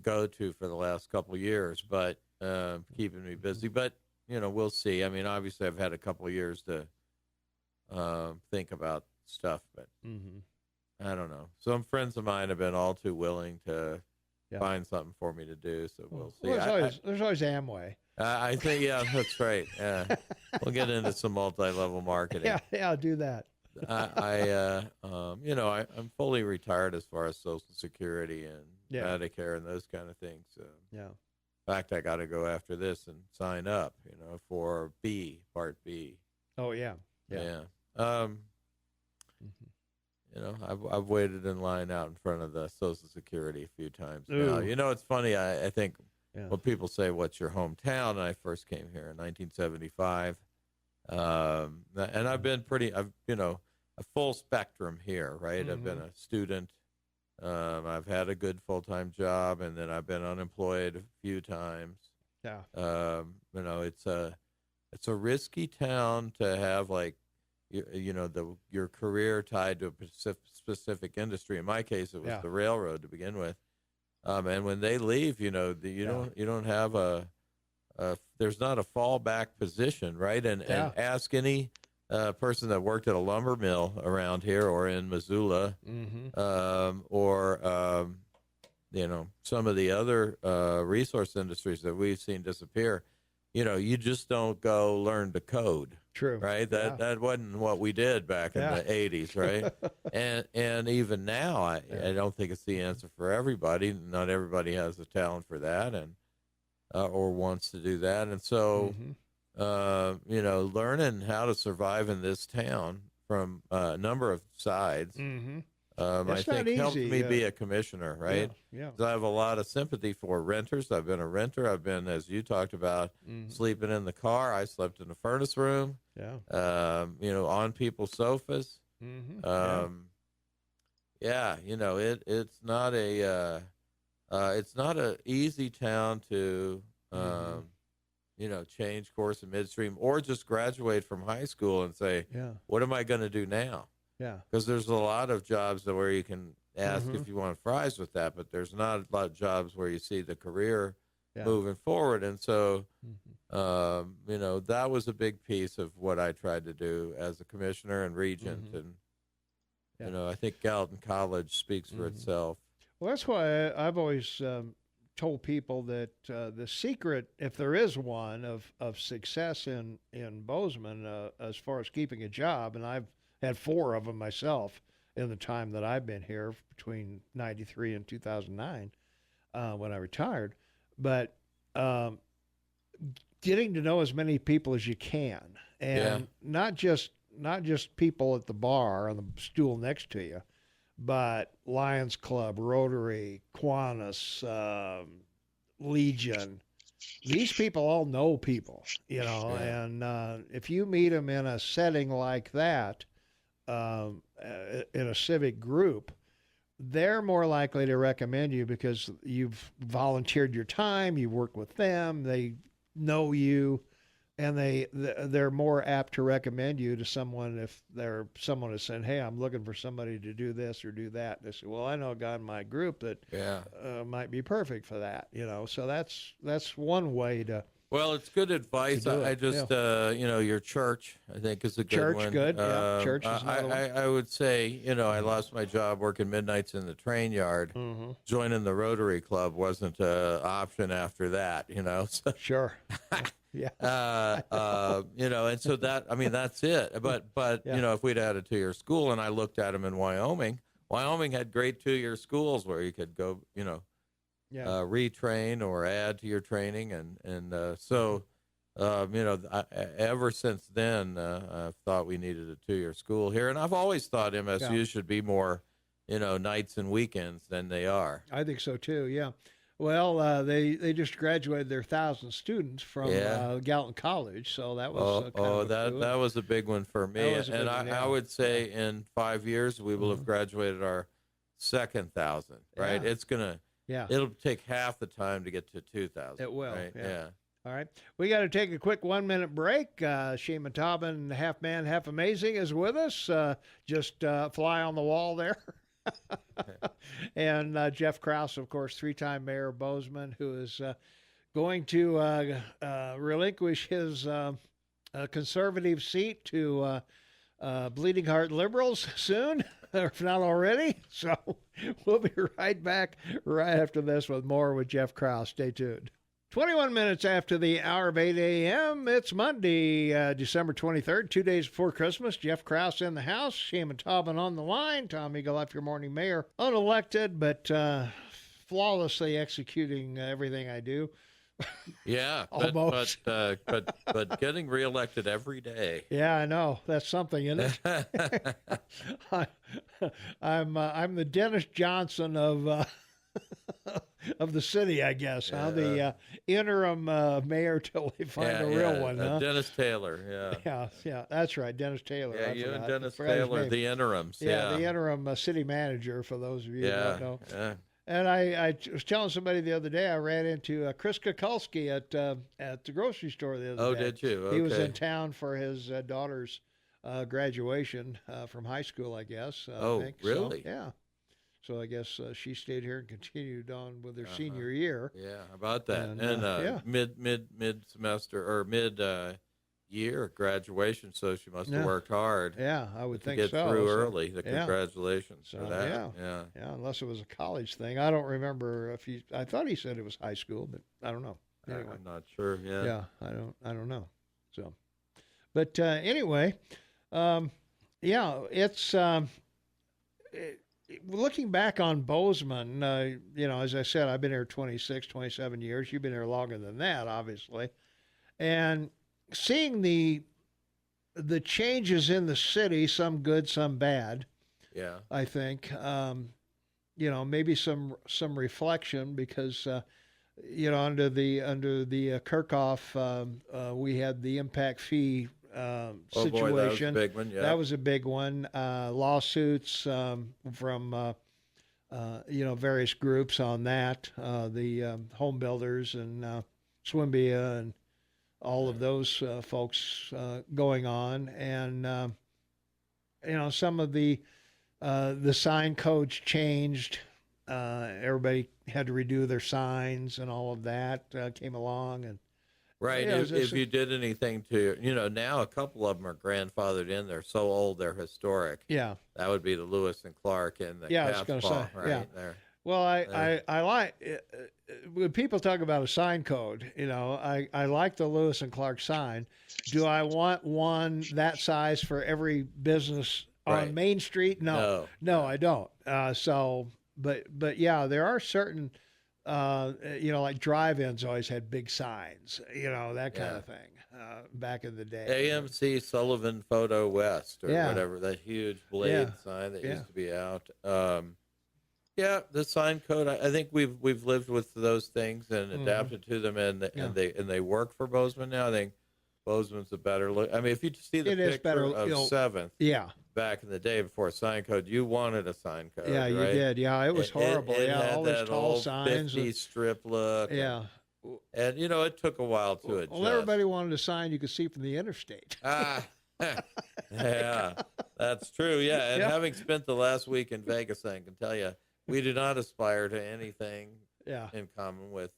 go-to for the last couple of years, but keeping me busy, but we'll see. I mean, obviously I've had a couple of years to think about stuff, but I don't know. Some friends of mine have been all too willing to find something for me to do. So we'll see. Well, there's always Amway. I think, that's right. Yeah. We'll get into some multi-level marketing. Yeah, do that. I'm fully retired as far as Social Security and Medicare and those kind of things. In fact, I got to go after this and sign up, for Part B. Oh, yeah. Yeah. I've waited in line out in front of the Social Security a few times now. It's funny. I think when people say, "What's your hometown?" And I first came here in 1975. And I've been a full spectrum here, right? I've been a student. I've had a good full-time job, and then I've been unemployed a few times. Yeah. It's a risky town to have, like, your career tied to a specific industry. In my case, it was the railroad to begin with. And when they leave, you don't have there's not a fallback position, right? And ask any person that worked at a lumber mill around here or in Missoula, or some of the other resource industries that we've seen disappear. You just don't go learn to code. True. Right. That wasn't what we did back in the 80s. Right. and even now, I don't think it's the answer for everybody. Not everybody has the talent for that, and or wants to do that. And so, learning how to survive in this town from a number of sides, I think helped me be a commissioner, right? Yeah. I have a lot of sympathy for renters. I've been a renter. I've been, as you talked about, sleeping in the car. I slept in the furnace room. Yeah. On people's sofas. It's not a easy town to change course in midstream or just graduate from high school and say, what am I going to do now? Yeah. Because there's a lot of jobs where you can ask if you want fries with that, but there's not a lot of jobs where you see the career moving forward. And so, that was a big piece of what I tried to do as a commissioner and regent. And, I think Gallatin College speaks for itself. Well, that's why I've always told people that the secret, if there is one, of success in Bozeman, as far as keeping a job, and I've had 4 of them myself in the time that I've been here between 93 and 2009 when I retired. But getting to know as many people as you can, and not just people at the bar on the stool next to you, but Lions Club, Rotary, Kiwanis, Legion. These people all know people, and if you meet them in a setting like that, in a civic group, they're more likely to recommend you because you've volunteered your time, you work with them, they know you, and they're more apt to recommend you to someone if someone is saying, hey, I'm looking for somebody to do this or do that. They say, well, I know a guy in my group that might be perfect for that. So that's one way to. Well, it's good advice. I just, your church, I think, is a good one. Church, good. Church is another one. I would say, I lost my job working midnights in the train yard. Joining the Rotary Club wasn't an option after that, So. Sure. Yeah. And so that's it. But if we'd had a 2-year school, and I looked at them in Wyoming had great 2-year schools where you could go, retrain or add to your training, and so ever since then, I've thought we needed a 2-year school here, and I've always thought MSU should be more, nights and weekends than they are. I think so too. Yeah. Well, they just graduated their 1,000 students from Gallatin College, so that was that was a big one for me. And I would say in 5 years we will have graduated our second 1,000. Right? Yeah. It's gonna. Yeah. It'll take half the time to get to 2,000. It will. Right? Yeah. All right. We got to take a quick 1-minute break. Shane Tobin, half man, half amazing, is with us. Just fly on the wall there. And Jeff Krauss, of course, 3-time mayor of Bozeman, who is going to relinquish his conservative seat to Bleeding Heart Liberals soon, or if not already. So we'll be right back right after this with more with Jeff Krauss. Stay tuned. 21 minutes after the hour of 8 a.m., it's Monday, December 23rd, 2 days before Christmas. Jeff Krauss in the house, Shane Tobin on the line. Tom Eagle, your morning mayor, unelected, but flawlessly executing everything I do. Yeah, almost. But getting reelected every day. Yeah, I know. That's something, isn't it? I'm the Dennis Johnson of the city, I guess. Huh? The interim mayor till they find a real one. Huh? Dennis Taylor. Yeah. That's right, Dennis Taylor. Yeah, you and Dennis Taylor, the interims. Yeah, the interim city manager. For those of you who don't know. Yeah. And I was telling somebody the other day, I ran into Chris Kukulski at the grocery store the other day. Oh, did you? Okay. He was in town for his daughter's graduation from high school, I guess. I think. Really? So, yeah. So I guess she stayed here and continued on with her senior year. Yeah, how about that? And mid semester or mid year graduation, so she must have worked hard. Yeah, I would think get so. Through early. Congratulations for that. Yeah, unless it was a college thing. I don't remember if I thought he said it was high school, but I don't know. Anyway. I'm not sure. Yeah, I don't know. So, but anyway, it's. Looking back on Bozeman, as I said, I've been here 26, 27 years. You've been here longer than that, obviously. And seeing the changes in the city, some good, some bad. Yeah. I think, maybe some reflection because, under the Kirchhoff, we had the impact fee situation. Boy, that was a big one. Yeah. That was a big one. Lawsuits from various groups on that. The home builders and Swimbia and all of those folks going on, and some of the sign codes changed. Everybody had to redo their signs, and all of that came along, and. Right. If you did anything to, now a couple of them are grandfathered in. They're so old, they're historic. Yeah. That would be the Lewis and Clark and the Cat's Paw, right there. Well, I like when people talk about a sign code, I like the Lewis and Clark sign. Do I want one that size for every business on Main Street? No, I don't. But yeah, there are certain, like drive-ins always had big signs, that kind of thing, back in the day. AMC Sullivan Photo West or whatever, that huge blade sign that used to be out. The sign code, I think we've lived with those things and adapted to them, and they work for Bozeman now. I think Bozeman's a better look. I mean, if you see the picture of 7th, back in the day before sign code, you wanted a sign code. Yeah, you did. Yeah, it was horrible. It had all that those tall old signs. 50s strip look. Yeah. And it took a while to adjust. Well, everybody wanted a sign you could see from the interstate. Yeah, that's true. Yeah, and having spent the last week in Vegas, I can tell you, we do not aspire to anything in common with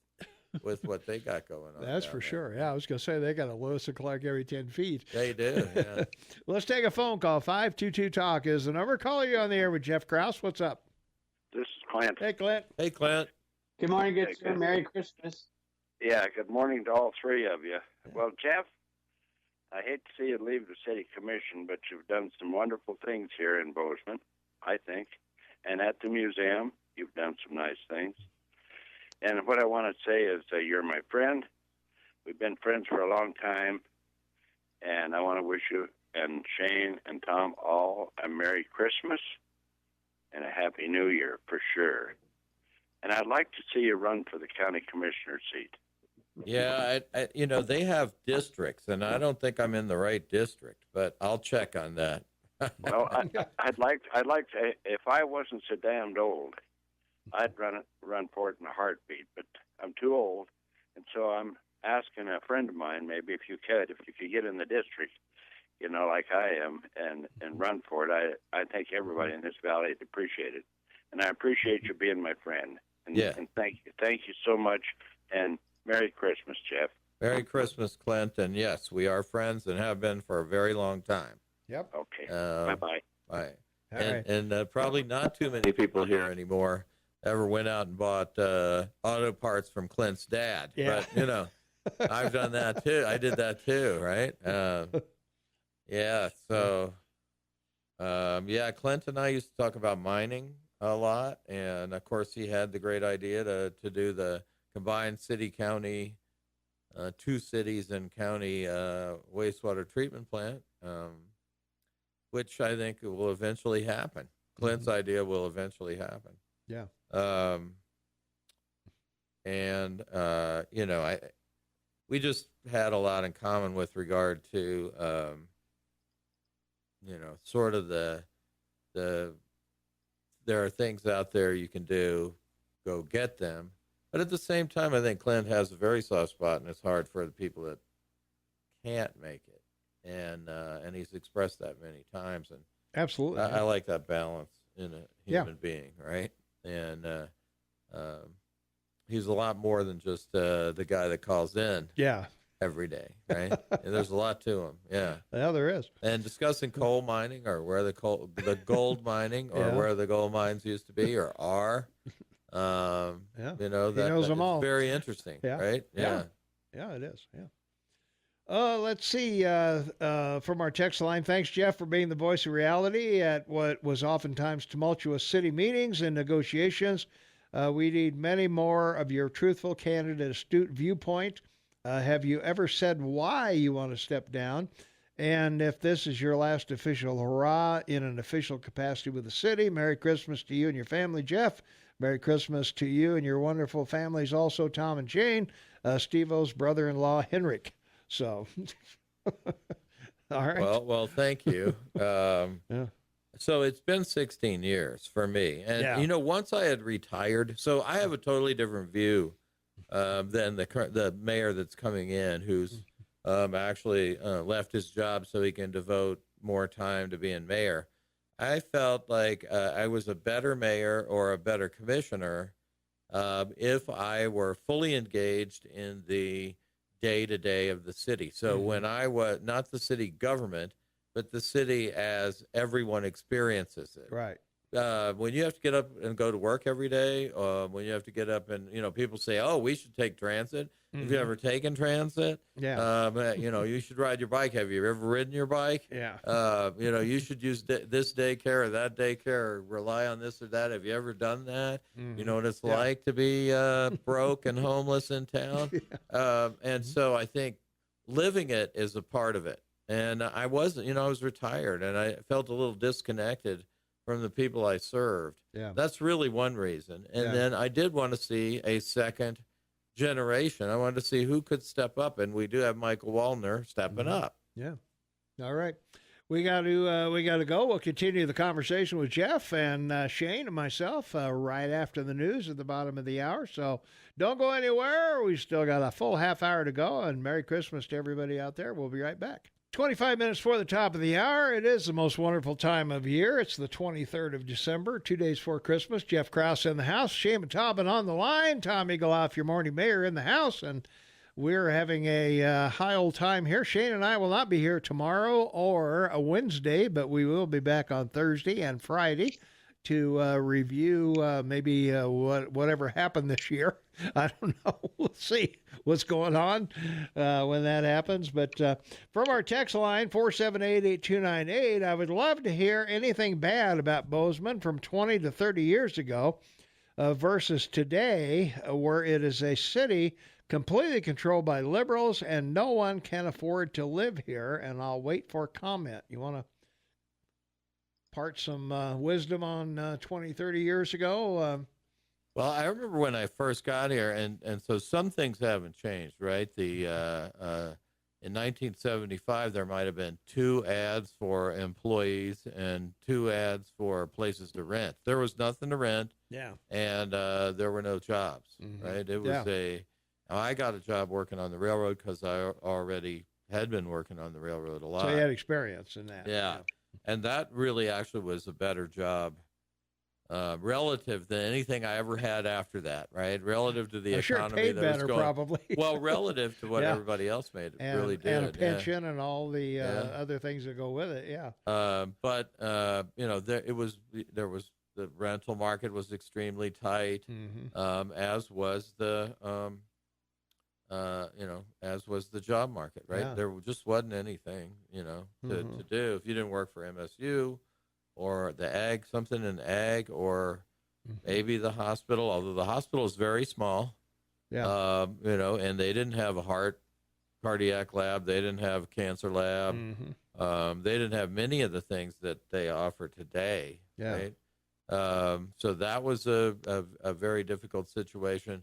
what they got going on. That's for sure. Yeah, I was going to say they got a Lewis and Clark every 10 feet. They do, yeah. Let's take a phone call. 522-TALK is the number. Call you on the air with Jeff Krauss. What's up? This is Clint. Hey, Clint. Hey, Clint. Good morning, good sir. Merry Christmas. Yeah, good morning to all three of you. Well, Jeff, I hate to see you leave the city commission, but you've done some wonderful things here in Bozeman, I think. And at the museum, you've done some nice things. And what I want to say is you're my friend. We've been friends for a long time. And I want to wish you and Shane and Tom all a Merry Christmas and a Happy New Year for sure. And I'd like to see you run for the county commissioner seat. Yeah, they have districts, and I don't think I'm in the right district, but I'll check on that. Well, I'd like to. If I wasn't so damned old, I'd run for it in a heartbeat. But I'm too old, and so I'm asking a friend of mine, maybe if you could get in the district, like I am, and run for it. I think everybody in this valley would appreciate it, and I appreciate you being my friend. And, and thank you so much, and Merry Christmas, Jeff. Merry Christmas, Clint, and yes, we are friends and have been for a very long time. Yep. Okay. Bye-bye. Bye. Right. And probably not too many people here anymore ever went out and bought auto parts from Clint's dad. Yeah. But, I've done that too. I did that too, right? Yeah, so, Clint and I used to talk about mining a lot. And, of course, he had the great idea to do the combined city-county, 2 cities and county wastewater treatment plant, which I think will eventually happen. Clint's idea will eventually happen. Yeah. We just had a lot in common with regard to, sort of there are things out there you can do, go get them. But at the same time, I think Clint has a very soft spot in his heart for the people that can't make it. And he's expressed that many times. And absolutely. I like that balance in a human being, right? And he's a lot more than just the guy that calls in every day, right? And there's a lot to him, yeah. Yeah, there is. And discussing coal mining or where the gold mining or where the gold mines used to be or are, he knows them all. Very interesting, right? Yeah, it is, let's see, from our text line, thanks, Jeff, for being the voice of reality at what was oftentimes tumultuous city meetings and negotiations. We need many more of your truthful, candid, and astute viewpoint. Have you ever said why you want to step down? And if this is your last official hurrah in an official capacity with the city, Merry Christmas to you and your family, Jeff. Merry Christmas to you and your wonderful families, also Tom and Jane, Steve-O's brother-in-law, Henrik. So, all right. Well, thank you. So it's been 16 years for me. And, once I had retired, so I have a totally different view than the mayor that's coming in, who's actually left his job so he can devote more time to being mayor. I felt like I was a better mayor or a better commissioner if I were fully engaged in the day-to-day of the city. So when I was, not the city government, but the city as everyone experiences it. Right. When you have to get up and go to work every day, when you have to get up and, people say, oh, we should take transit. Have you ever taken transit? Yeah. You should ride your bike. Have you ever ridden your bike? Yeah. You should use this daycare or that daycare or rely on this or that. Have you ever done that? You know what it's like to be broke and homeless in town? And so I think living it is a part of it. And I wasn't, I was retired and I felt a little disconnected from the people I served. Yeah. That's really one reason. And then I did want to see a second generation. I wanted to see who could step up, and we do have Michael Wallner stepping up. Yeah. All right. We got to go. We'll continue the conversation with Jeff and Shane and myself right after the news at the bottom of the hour. So don't go anywhere. We still got a full half hour to go, and Merry Christmas to everybody out there. We'll be right back. 25 minutes before the top of the hour. It is the most wonderful time of year. It's the 23rd of December, 2 days before Christmas. Jeff Krauss in the house. Shane Tobin on the line. Tom Eagleoff, your morning mayor, in the house. And we're having a high old time here. Shane and I will not be here tomorrow or a Wednesday, but we will be back on Thursday and Friday to review maybe whatever happened this year. I don't know. We'll see what's going on when that happens. But from our text line, 478-8298, I would love to hear anything bad about Bozeman from 20 to 30 years ago. versus today, where it is a city completely controlled by liberals and no one can afford to live here. And I'll wait for comment. You want to part some wisdom on 20, 30 years ago? Well, I remember when I first got here, and so some things haven't changed, right? In 1975, there might have been 2 ads for employees and 2 ads for places to rent. There was nothing to rent, and there were no jobs, right? It was I got a job working on the railroad because I already had been working on the railroad a lot. So you had experience in that. Yeah. And that really actually was a better job relative than anything I ever had after that, right? Relative to the economy paid that better, was going. Probably. Well, relative to what everybody else made, it really did. And a pension and all the other things that go with it, But there was the rental market was extremely tight, as was the as was the job market, right? Yeah. There just wasn't anything, to do if you didn't work for MSU or something in ag, or maybe the hospital, although the hospital is very small, and they didn't have a cardiac lab. They didn't have a cancer lab. They didn't have many of the things that they offer today, right? So that was a very difficult situation.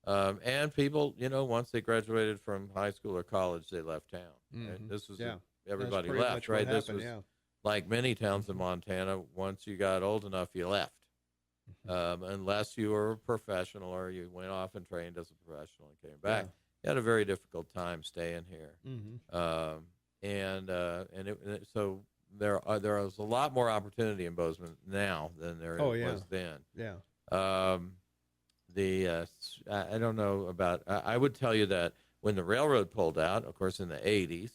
And people, once they graduated from high school or college, they left town. Right? This was everybody left, right? This was like many towns in Montana. Once you got old enough, you left, unless you were a professional or you went off and trained as a professional and came back. You had a very difficult time staying here, so there is a lot more opportunity in Bozeman now than there was then. I don't know about, I would tell you that when the railroad pulled out, of course, in the 80s,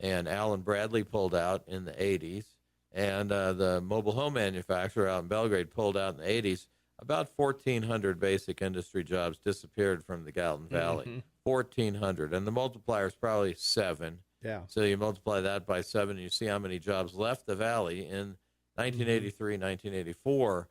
and Allen Bradley pulled out in the 80s, and the mobile home manufacturer out in Belgrade pulled out in the 80s, about 1,400 basic industry jobs disappeared from the Gallatin Valley. 1,400. And the multiplier is probably 7. Yeah. So you multiply that by 7, and you see how many jobs left the valley in 1983, 1984.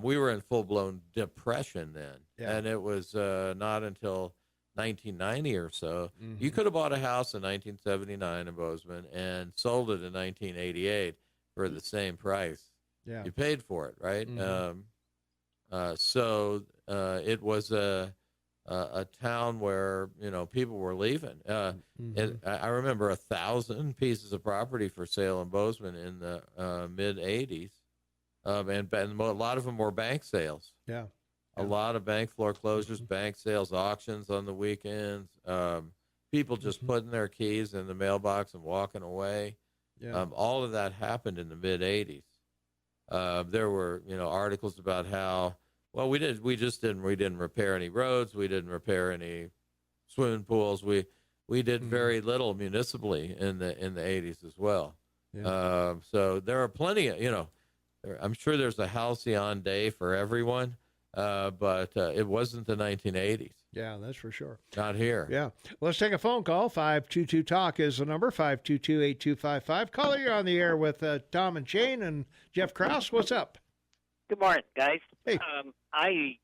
We were in full-blown depression then, and it was not until 1990 or so. You could have bought a house in 1979 in Bozeman and sold it in 1988 for the same price. You paid for it, right? So it was a town where people were leaving. I remember 1,000 pieces of property for sale in Bozeman in the mid 80s. And a lot of them were bank sales. A lot of bank foreclosures, bank sales, auctions on the weekends. People just putting their keys in the mailbox and walking away. All of that happened in the mid 80s. There were articles about how we didn't repair any roads, we didn't repair any swimming pools. We did very little municipally in the 80s as well. So there are plenty of I'm sure there's a halcyon day for everyone, but it wasn't the 1980s. Yeah, that's for sure. Not here. Yeah. Let's take a phone call. 522-TALK is the number, 522-8255. Caller, you're on the air with Tom and Shane and Jeff Krauss. What's up? Good morning, guys. Hey. I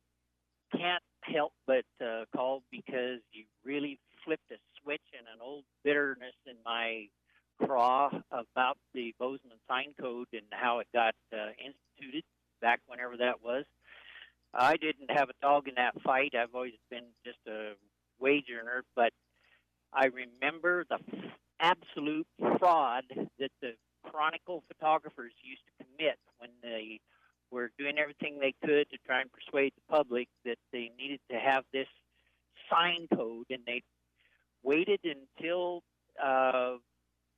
can't help but call because you really flipped a switch and an old bitterness in my craw about the Bozeman sign code and how it got instituted back whenever that was. I didn't have a dog in that fight. I've always been just a wage earner, but I remember the absolute fraud that the Chronicle photographers used to commit when they were doing everything they could to try and persuade the public that they needed to have this sign code, and they waited until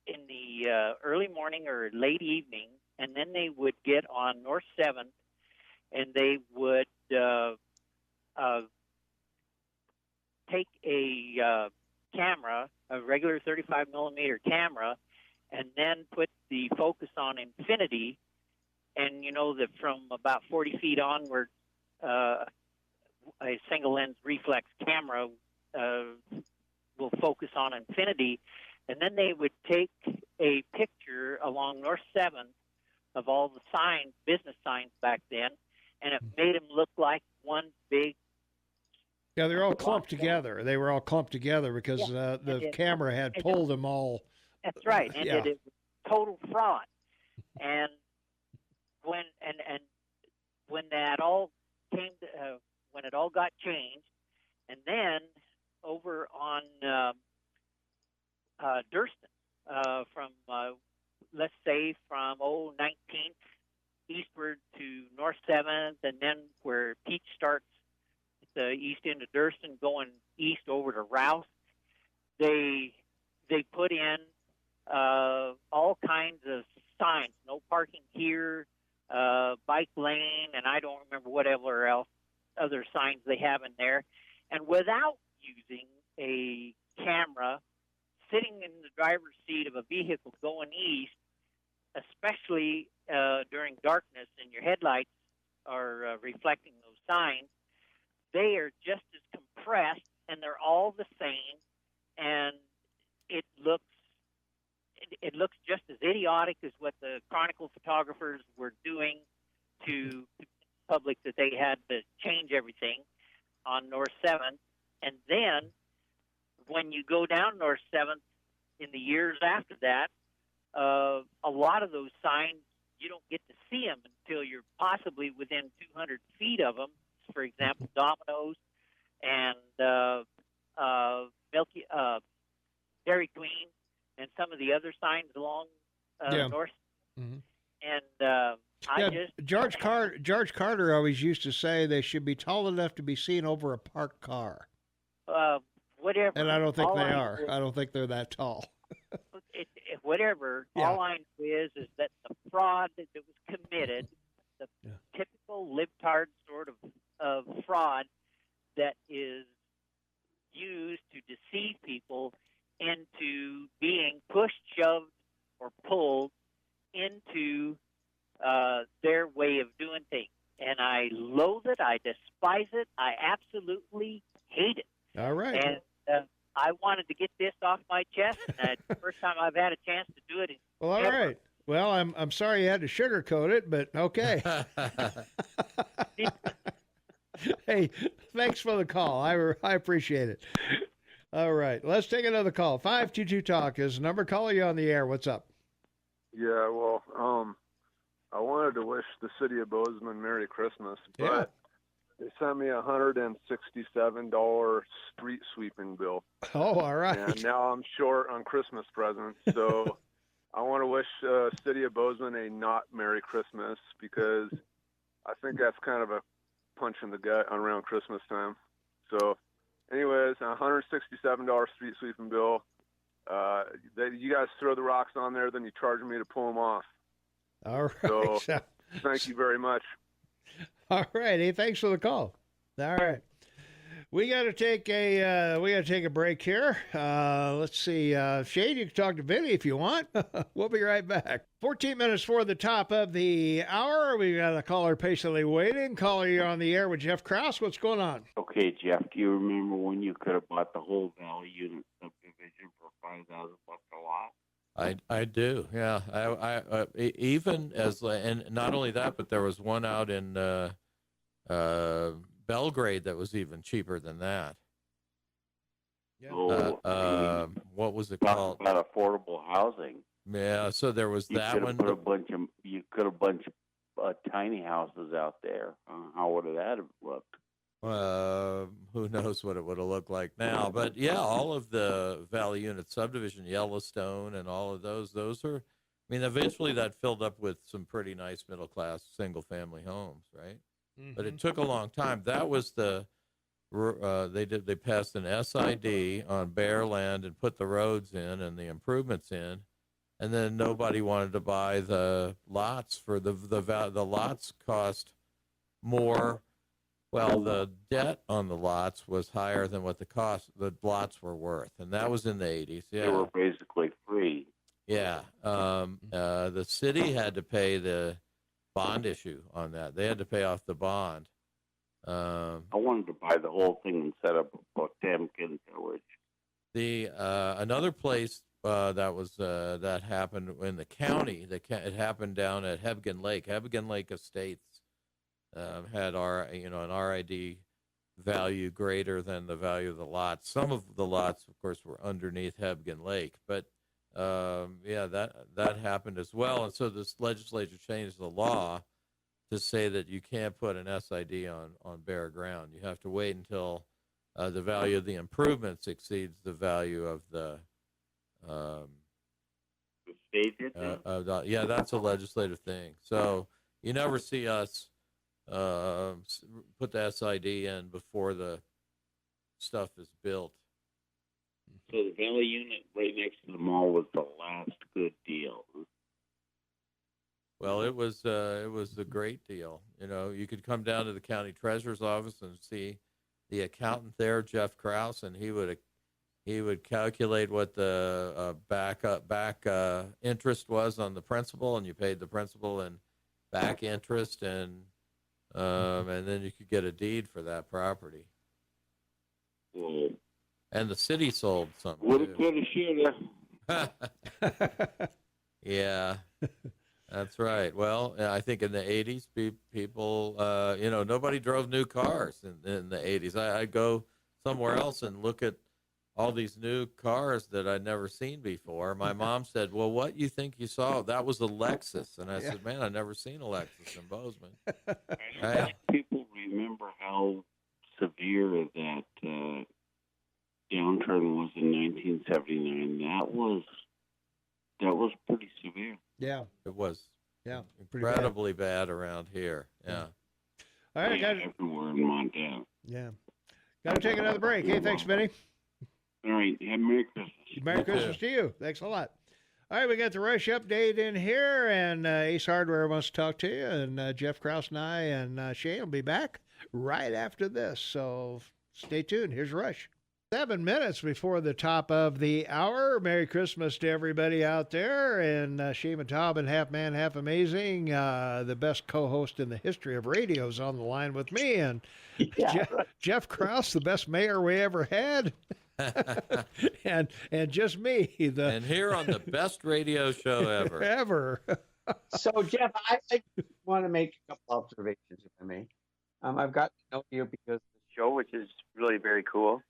in the early morning or late evening, and then they would get on North 7th, and they would take a camera, a regular 35-millimeter camera, and then put the focus on infinity, and that from about 40 feet onward, a single-lens reflex camera will focus on infinity. And then they would take a picture along North 7th of all the signs, business signs back then, and it made them look like one Yeah, they're all clumped together. They were all clumped together because the camera had pulled them all. That's right. And Yeah. it was total fraud. And when when that all came to, when it all got changed, and then over on Durston, from let's say from 19th eastward to North 7th, and then where Peach starts at the east end of Durston, going east over to Rouse, they put in all kinds of signs: no parking here, bike lane, and I don't remember whatever else other signs they have in there. And without using a camera, sitting in the driver's seat of a vehicle going east, especially during darkness and your headlights are reflecting those signs, they are just as compressed, and they're all the same, and it looks just as idiotic as what the Chronicle photographers were doing to the public, that they had to change everything on North 7th. And then when you go down North 7th in the years after that, a lot of those signs, you don't get to see them until you're possibly within 200 feet of them. For example, Domino's and Dairy Queen, and some of the other signs along North. Mm-hmm. And George Carter always used to say they should be tall enough to be seen over a parked car. Whatever. And I don't think they are. I don't think they're that tall. Whatever. Yeah. All I know is that the fraud that was committed, the typical libtard sort of fraud that is used to deceive people into being pushed, shoved, or pulled into their way of doing things. And I loathe it. I despise it. I absolutely hate it. All right. And I wanted to get this off my chest, and it's the first time I've had a chance to do it. Well, all right. Well, I'm sorry you had to sugarcoat it, but okay. Hey, thanks for the call. I appreciate it. All right, let's take another call. 522 Talk is the number. Caller, you on the air. What's up? Yeah, well, I wanted to wish the city of Bozeman Merry Christmas, but they sent me a $167 street sweeping bill. Oh, all right. And now I'm short on Christmas presents, so I want to wish city of Bozeman a not Merry Christmas, because I think that's kind of a punch in the gut around Christmas time. So, anyways, a $167 street sweeping bill. You guys throw the rocks on there, then you charge me to pull them off. All right. So, thank you very much. All right. Hey, thanks for the call. All right. We got to take a break here. Let's see. Shane, you can talk to Vinny if you want. We'll be right back. 14 minutes for the top of the hour. We got a caller patiently waiting. Caller, you're on the air with Jeff Krauss. What's going on? Okay, Jeff, do you remember when you could have bought the whole Valley Unit subdivision for $5,000 a lot? I do, yeah. I even as, and not only that, but there was one out in Belgrade that was even cheaper than that. Yeah. What was it called? About affordable housing. Yeah, so there was that one. You could have bunch of tiny houses out there. How would that have looked? Who knows what it would have looked like now? But yeah, all of the Valley Unit subdivision, Yellowstone, and all of those are. I mean, eventually that filled up with some pretty nice middle class single family homes, right? Mm-hmm. But it took a long time. That was they passed an SID on bare land and put the roads in and the improvements in, and then nobody wanted to buy the lots for the lots cost more. Well, the debt on the lots was higher than what the lots were worth, and that was in the 80s. Yeah, they were basically free. Yeah, the city had to pay the bond issue on that. They had to pay off the bond. I wanted to buy the whole thing and set up a Potemkin village. The another place that happened in the county. It happened down at Hebgen Lake. Hebgen Lake Estates had an RID value greater than the value of the lots. Some of the lots, of course, were underneath Hebgen Lake, but that happened as well. And so this legislature changed the law to say that you can't put an SID on bare ground. You have to wait until the value of the improvements exceeds the value of the that's a legislative thing. So you never see us put the SID in before the stuff is built. So the Valley unit right next to the mall was the last good deal. Well, it was a great deal. You know, you could come down to the county treasurer's office and see the accountant there, Jeff Krauss, and he would calculate what the back interest was on the principal, and you paid the principal and back interest, and then you could get a deed for that property. And the city sold something. Would have could have should. Yeah, that's right. Well, I think in the 80s, people, nobody drove new cars in the 80s. I'd go somewhere else and look at all these new cars that I'd never seen before. My mom said, well, what you think you saw? That was a Lexus. And I said, man, I've never seen a Lexus in Bozeman. Right? People remember how severe that downturn was in 1979. That was pretty severe. Yeah. It was. Yeah. Incredibly bad around here. Yeah. All right. Everywhere in Montana. Yeah. Got to take another break. Hey, thanks, Benny. All right. Have Merry Christmas. Merry Christmas to you. Thanks a lot. All right, we got the Rush update in here, and Ace Hardware wants to talk to you, and Jeff Krauss and I and Shane will be back right after this. So stay tuned. Here's Rush. 7 minutes before the top of the hour. Merry Christmas to everybody out there. And Shane Taubman, half man, half amazing, the best co-host in the history of radio, is on the line with me. And Jeff Krauss, the best mayor we ever had. and just me. And here on the best radio show ever. Ever. So, Jeff, I want to make a couple observations, if I may. I've got to know you because of the show, which is really very cool.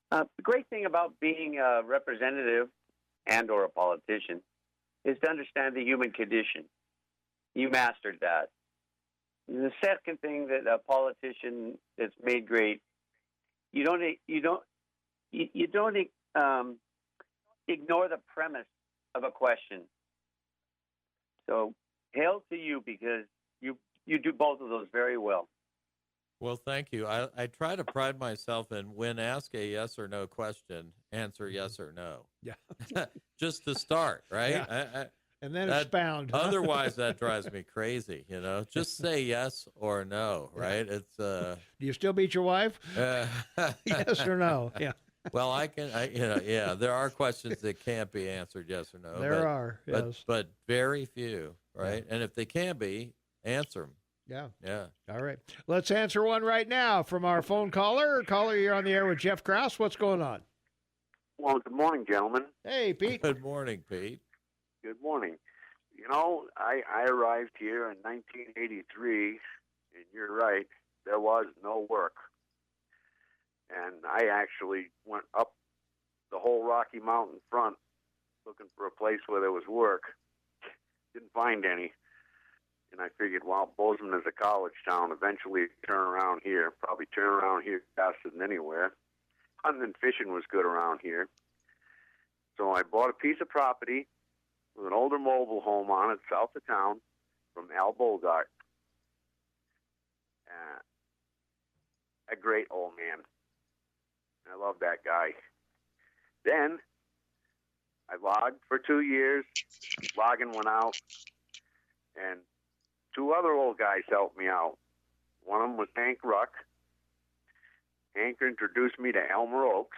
The great thing about being a representative and or a politician is to understand the human condition. You mastered that. And the second thing that a politician that's made great, you don't ignore the premise of a question. So hail to you because you do both of those very well. Well, thank you. I try to pride myself in when asked a yes or no question, answer yes or no. Yeah. Just to start, right? Yeah. And then expound. Otherwise, that drives me crazy, Just say yes or no, right? Yeah. It's Do you still beat your wife? Yes or no? Yeah. Well, there are questions that can't be answered yes or no. There are, yes. But very few, right? Yeah. And if they can be, answer them. Yeah. Yeah. All right. Let's answer one right now from our phone caller. Caller, you're on the air with Jeff Krauss. What's going on? Well, good morning, gentlemen. Hey, Pete. Good morning, Pete. Good morning. I arrived here in 1983, and you're right, there was no work. And I actually went up the whole Rocky Mountain front looking for a place where there was work. Didn't find any. And I figured, well, Bozeman is a college town. Eventually turn around here. Probably turn around here faster than anywhere. Hunting and fishing was good around here. So I bought a piece of property with an older mobile home on it south of town from Al Bogart. A great old man. I love that guy. Then I logged for 2 years. Logging went out. And two other old guys helped me out. One of them was Hank Ruck. Hank introduced me to Elmer Oaks.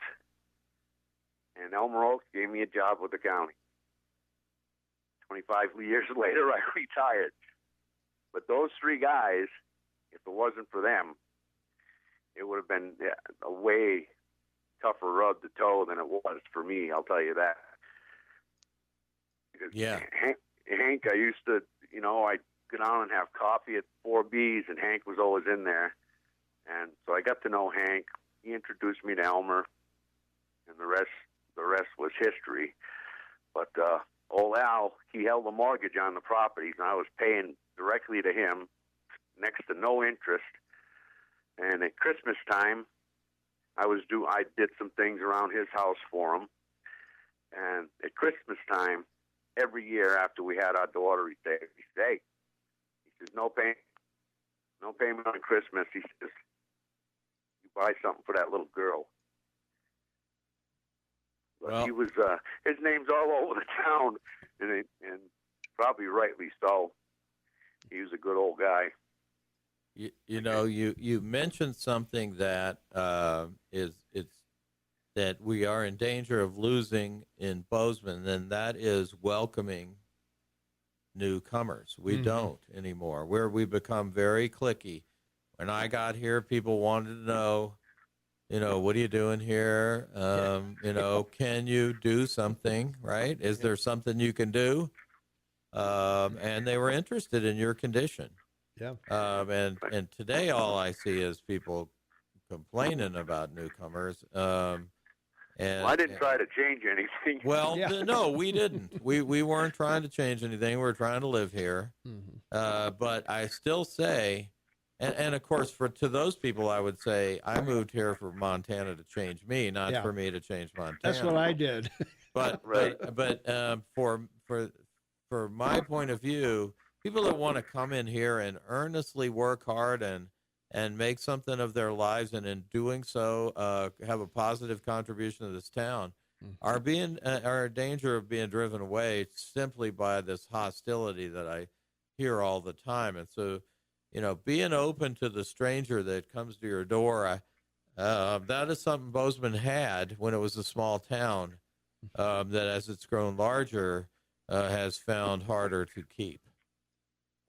And Elmer Oaks gave me a job with the county. 25 years later, I retired. But those three guys, if it wasn't for them, it would have been a way tougher rub to toe than it was for me, I'll tell you that. Because Hank, I used to, I'd go down and have coffee at 4B's, and Hank was always in there. And so I got to know Hank. He introduced me to Elmer, and the rest was history. But old Al, he held a mortgage on the properties, and I was paying directly to him, next to no interest. And at Christmas time, I did some things around his house for him. And at Christmas time, every year after we had our daughter, he said, "Hey," he says, "no payment on Christmas." He says, "You buy something for that little girl." But Well, he was, his name's all over the town, and probably rightly so. He was a good old guy. You mentioned something that that we are in danger of losing in Bozeman, and that is welcoming newcomers. We don't anymore. We become very cliquey. When I got here, people wanted to know, what are you doing here? Can you do something, right? Is there something you can do? And they were interested in your condition. Yeah. And today all I see is people complaining about newcomers. And I didn't try to change anything. Well, no, we didn't. We weren't trying to change anything. We were trying to live here. But I still say, and of course, to those people, I would say I moved here for Montana to change me, not for me to change Montana. That's what I did. But for my point of view, people that want to come in here and earnestly work hard and make something of their lives, and in doing so have a positive contribution to this town, are in danger of being driven away simply by this hostility that I hear all the time. And so, being open to the stranger that comes to your door, that is something Bozeman had when it was a small town, that as it's grown larger, has found harder to keep.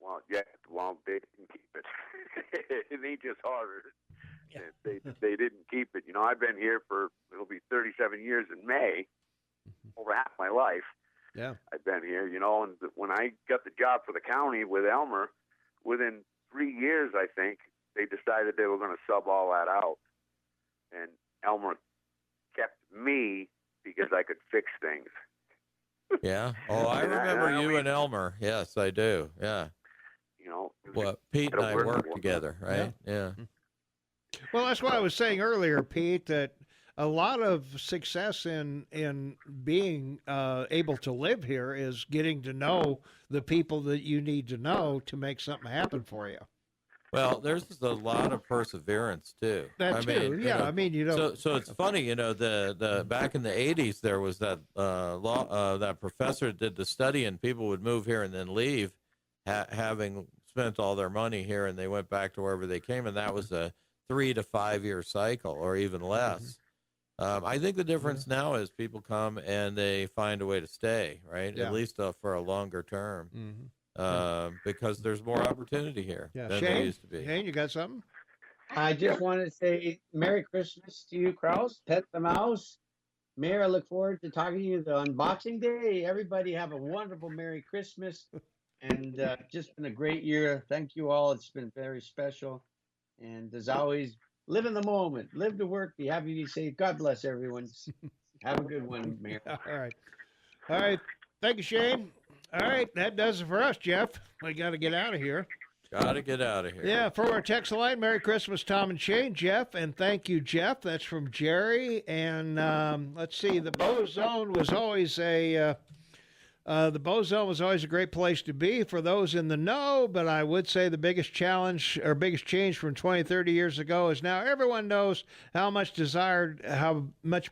Well, they didn't keep it. It ain't just harder. Yeah. They didn't keep it. I've been here it'll be 37 years in May, over half my life. Yeah. I've been here, and when I got the job for the county with Elmer, within 3 years, I think, they decided they were going to sub all that out. And Elmer kept me because I could fix things. Yeah. Oh, I remember you and Elmer. Yes, I do. Yeah. Well, Pete and I worked together, right? Yeah. Well, that's what I was saying earlier, Pete, that a lot of success in being able to live here is getting to know the people that you need to know to make something happen for you. Well, there's a lot of perseverance too. That too, yeah. So it's funny, the back in the '80s there was that that professor that did the study, and people would move here and then leave, having spent all their money here, and they went back to wherever they came, and that was a 3 to 5 year cycle, or even less. I think the difference now is people come and they find a way to stay, right? Yeah. At least for a longer term. Because there's more opportunity here than Shane, there used to be. Shane, you got something? I just want to say Merry Christmas to you, Krauss. Pet the mouse. Mayor, I look forward to talking to you on Boxing Day. Everybody have a wonderful Merry Christmas. And just been a great year. Thank you all. It's been very special. And as always, live in the moment. Live to work. Be happy, be safe. God bless everyone. Have a good one, Mayor. All right. Thank you, Shane. All right. That does it for us, Jeff. We got to get out of here. Yeah, for our text line, Merry Christmas, Tom and Shane, Jeff, and thank you, Jeff. That's from Jerry. And let's see, the Bozeman was always a great place to be for those in the know, but I would say the biggest challenge or biggest change from 20, 30 years ago is now everyone knows how much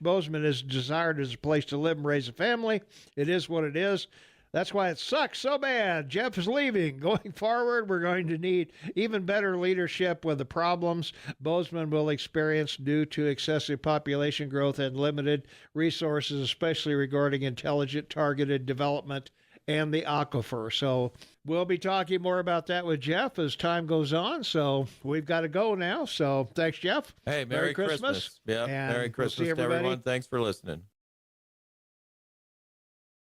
Bozeman is desired as a place to live and raise a family. It is what it is. That's why it sucks so bad. Jeff is leaving. Going forward, we're going to need even better leadership with the problems Bozeman will experience due to excessive population growth and limited resources, especially regarding intelligent, targeted development and the aquifer. So we'll be talking more about that with Jeff as time goes on. So we've got to go now. So thanks, Jeff. Hey, Merry Christmas. Yeah, Merry Christmas to everyone. Thanks for listening.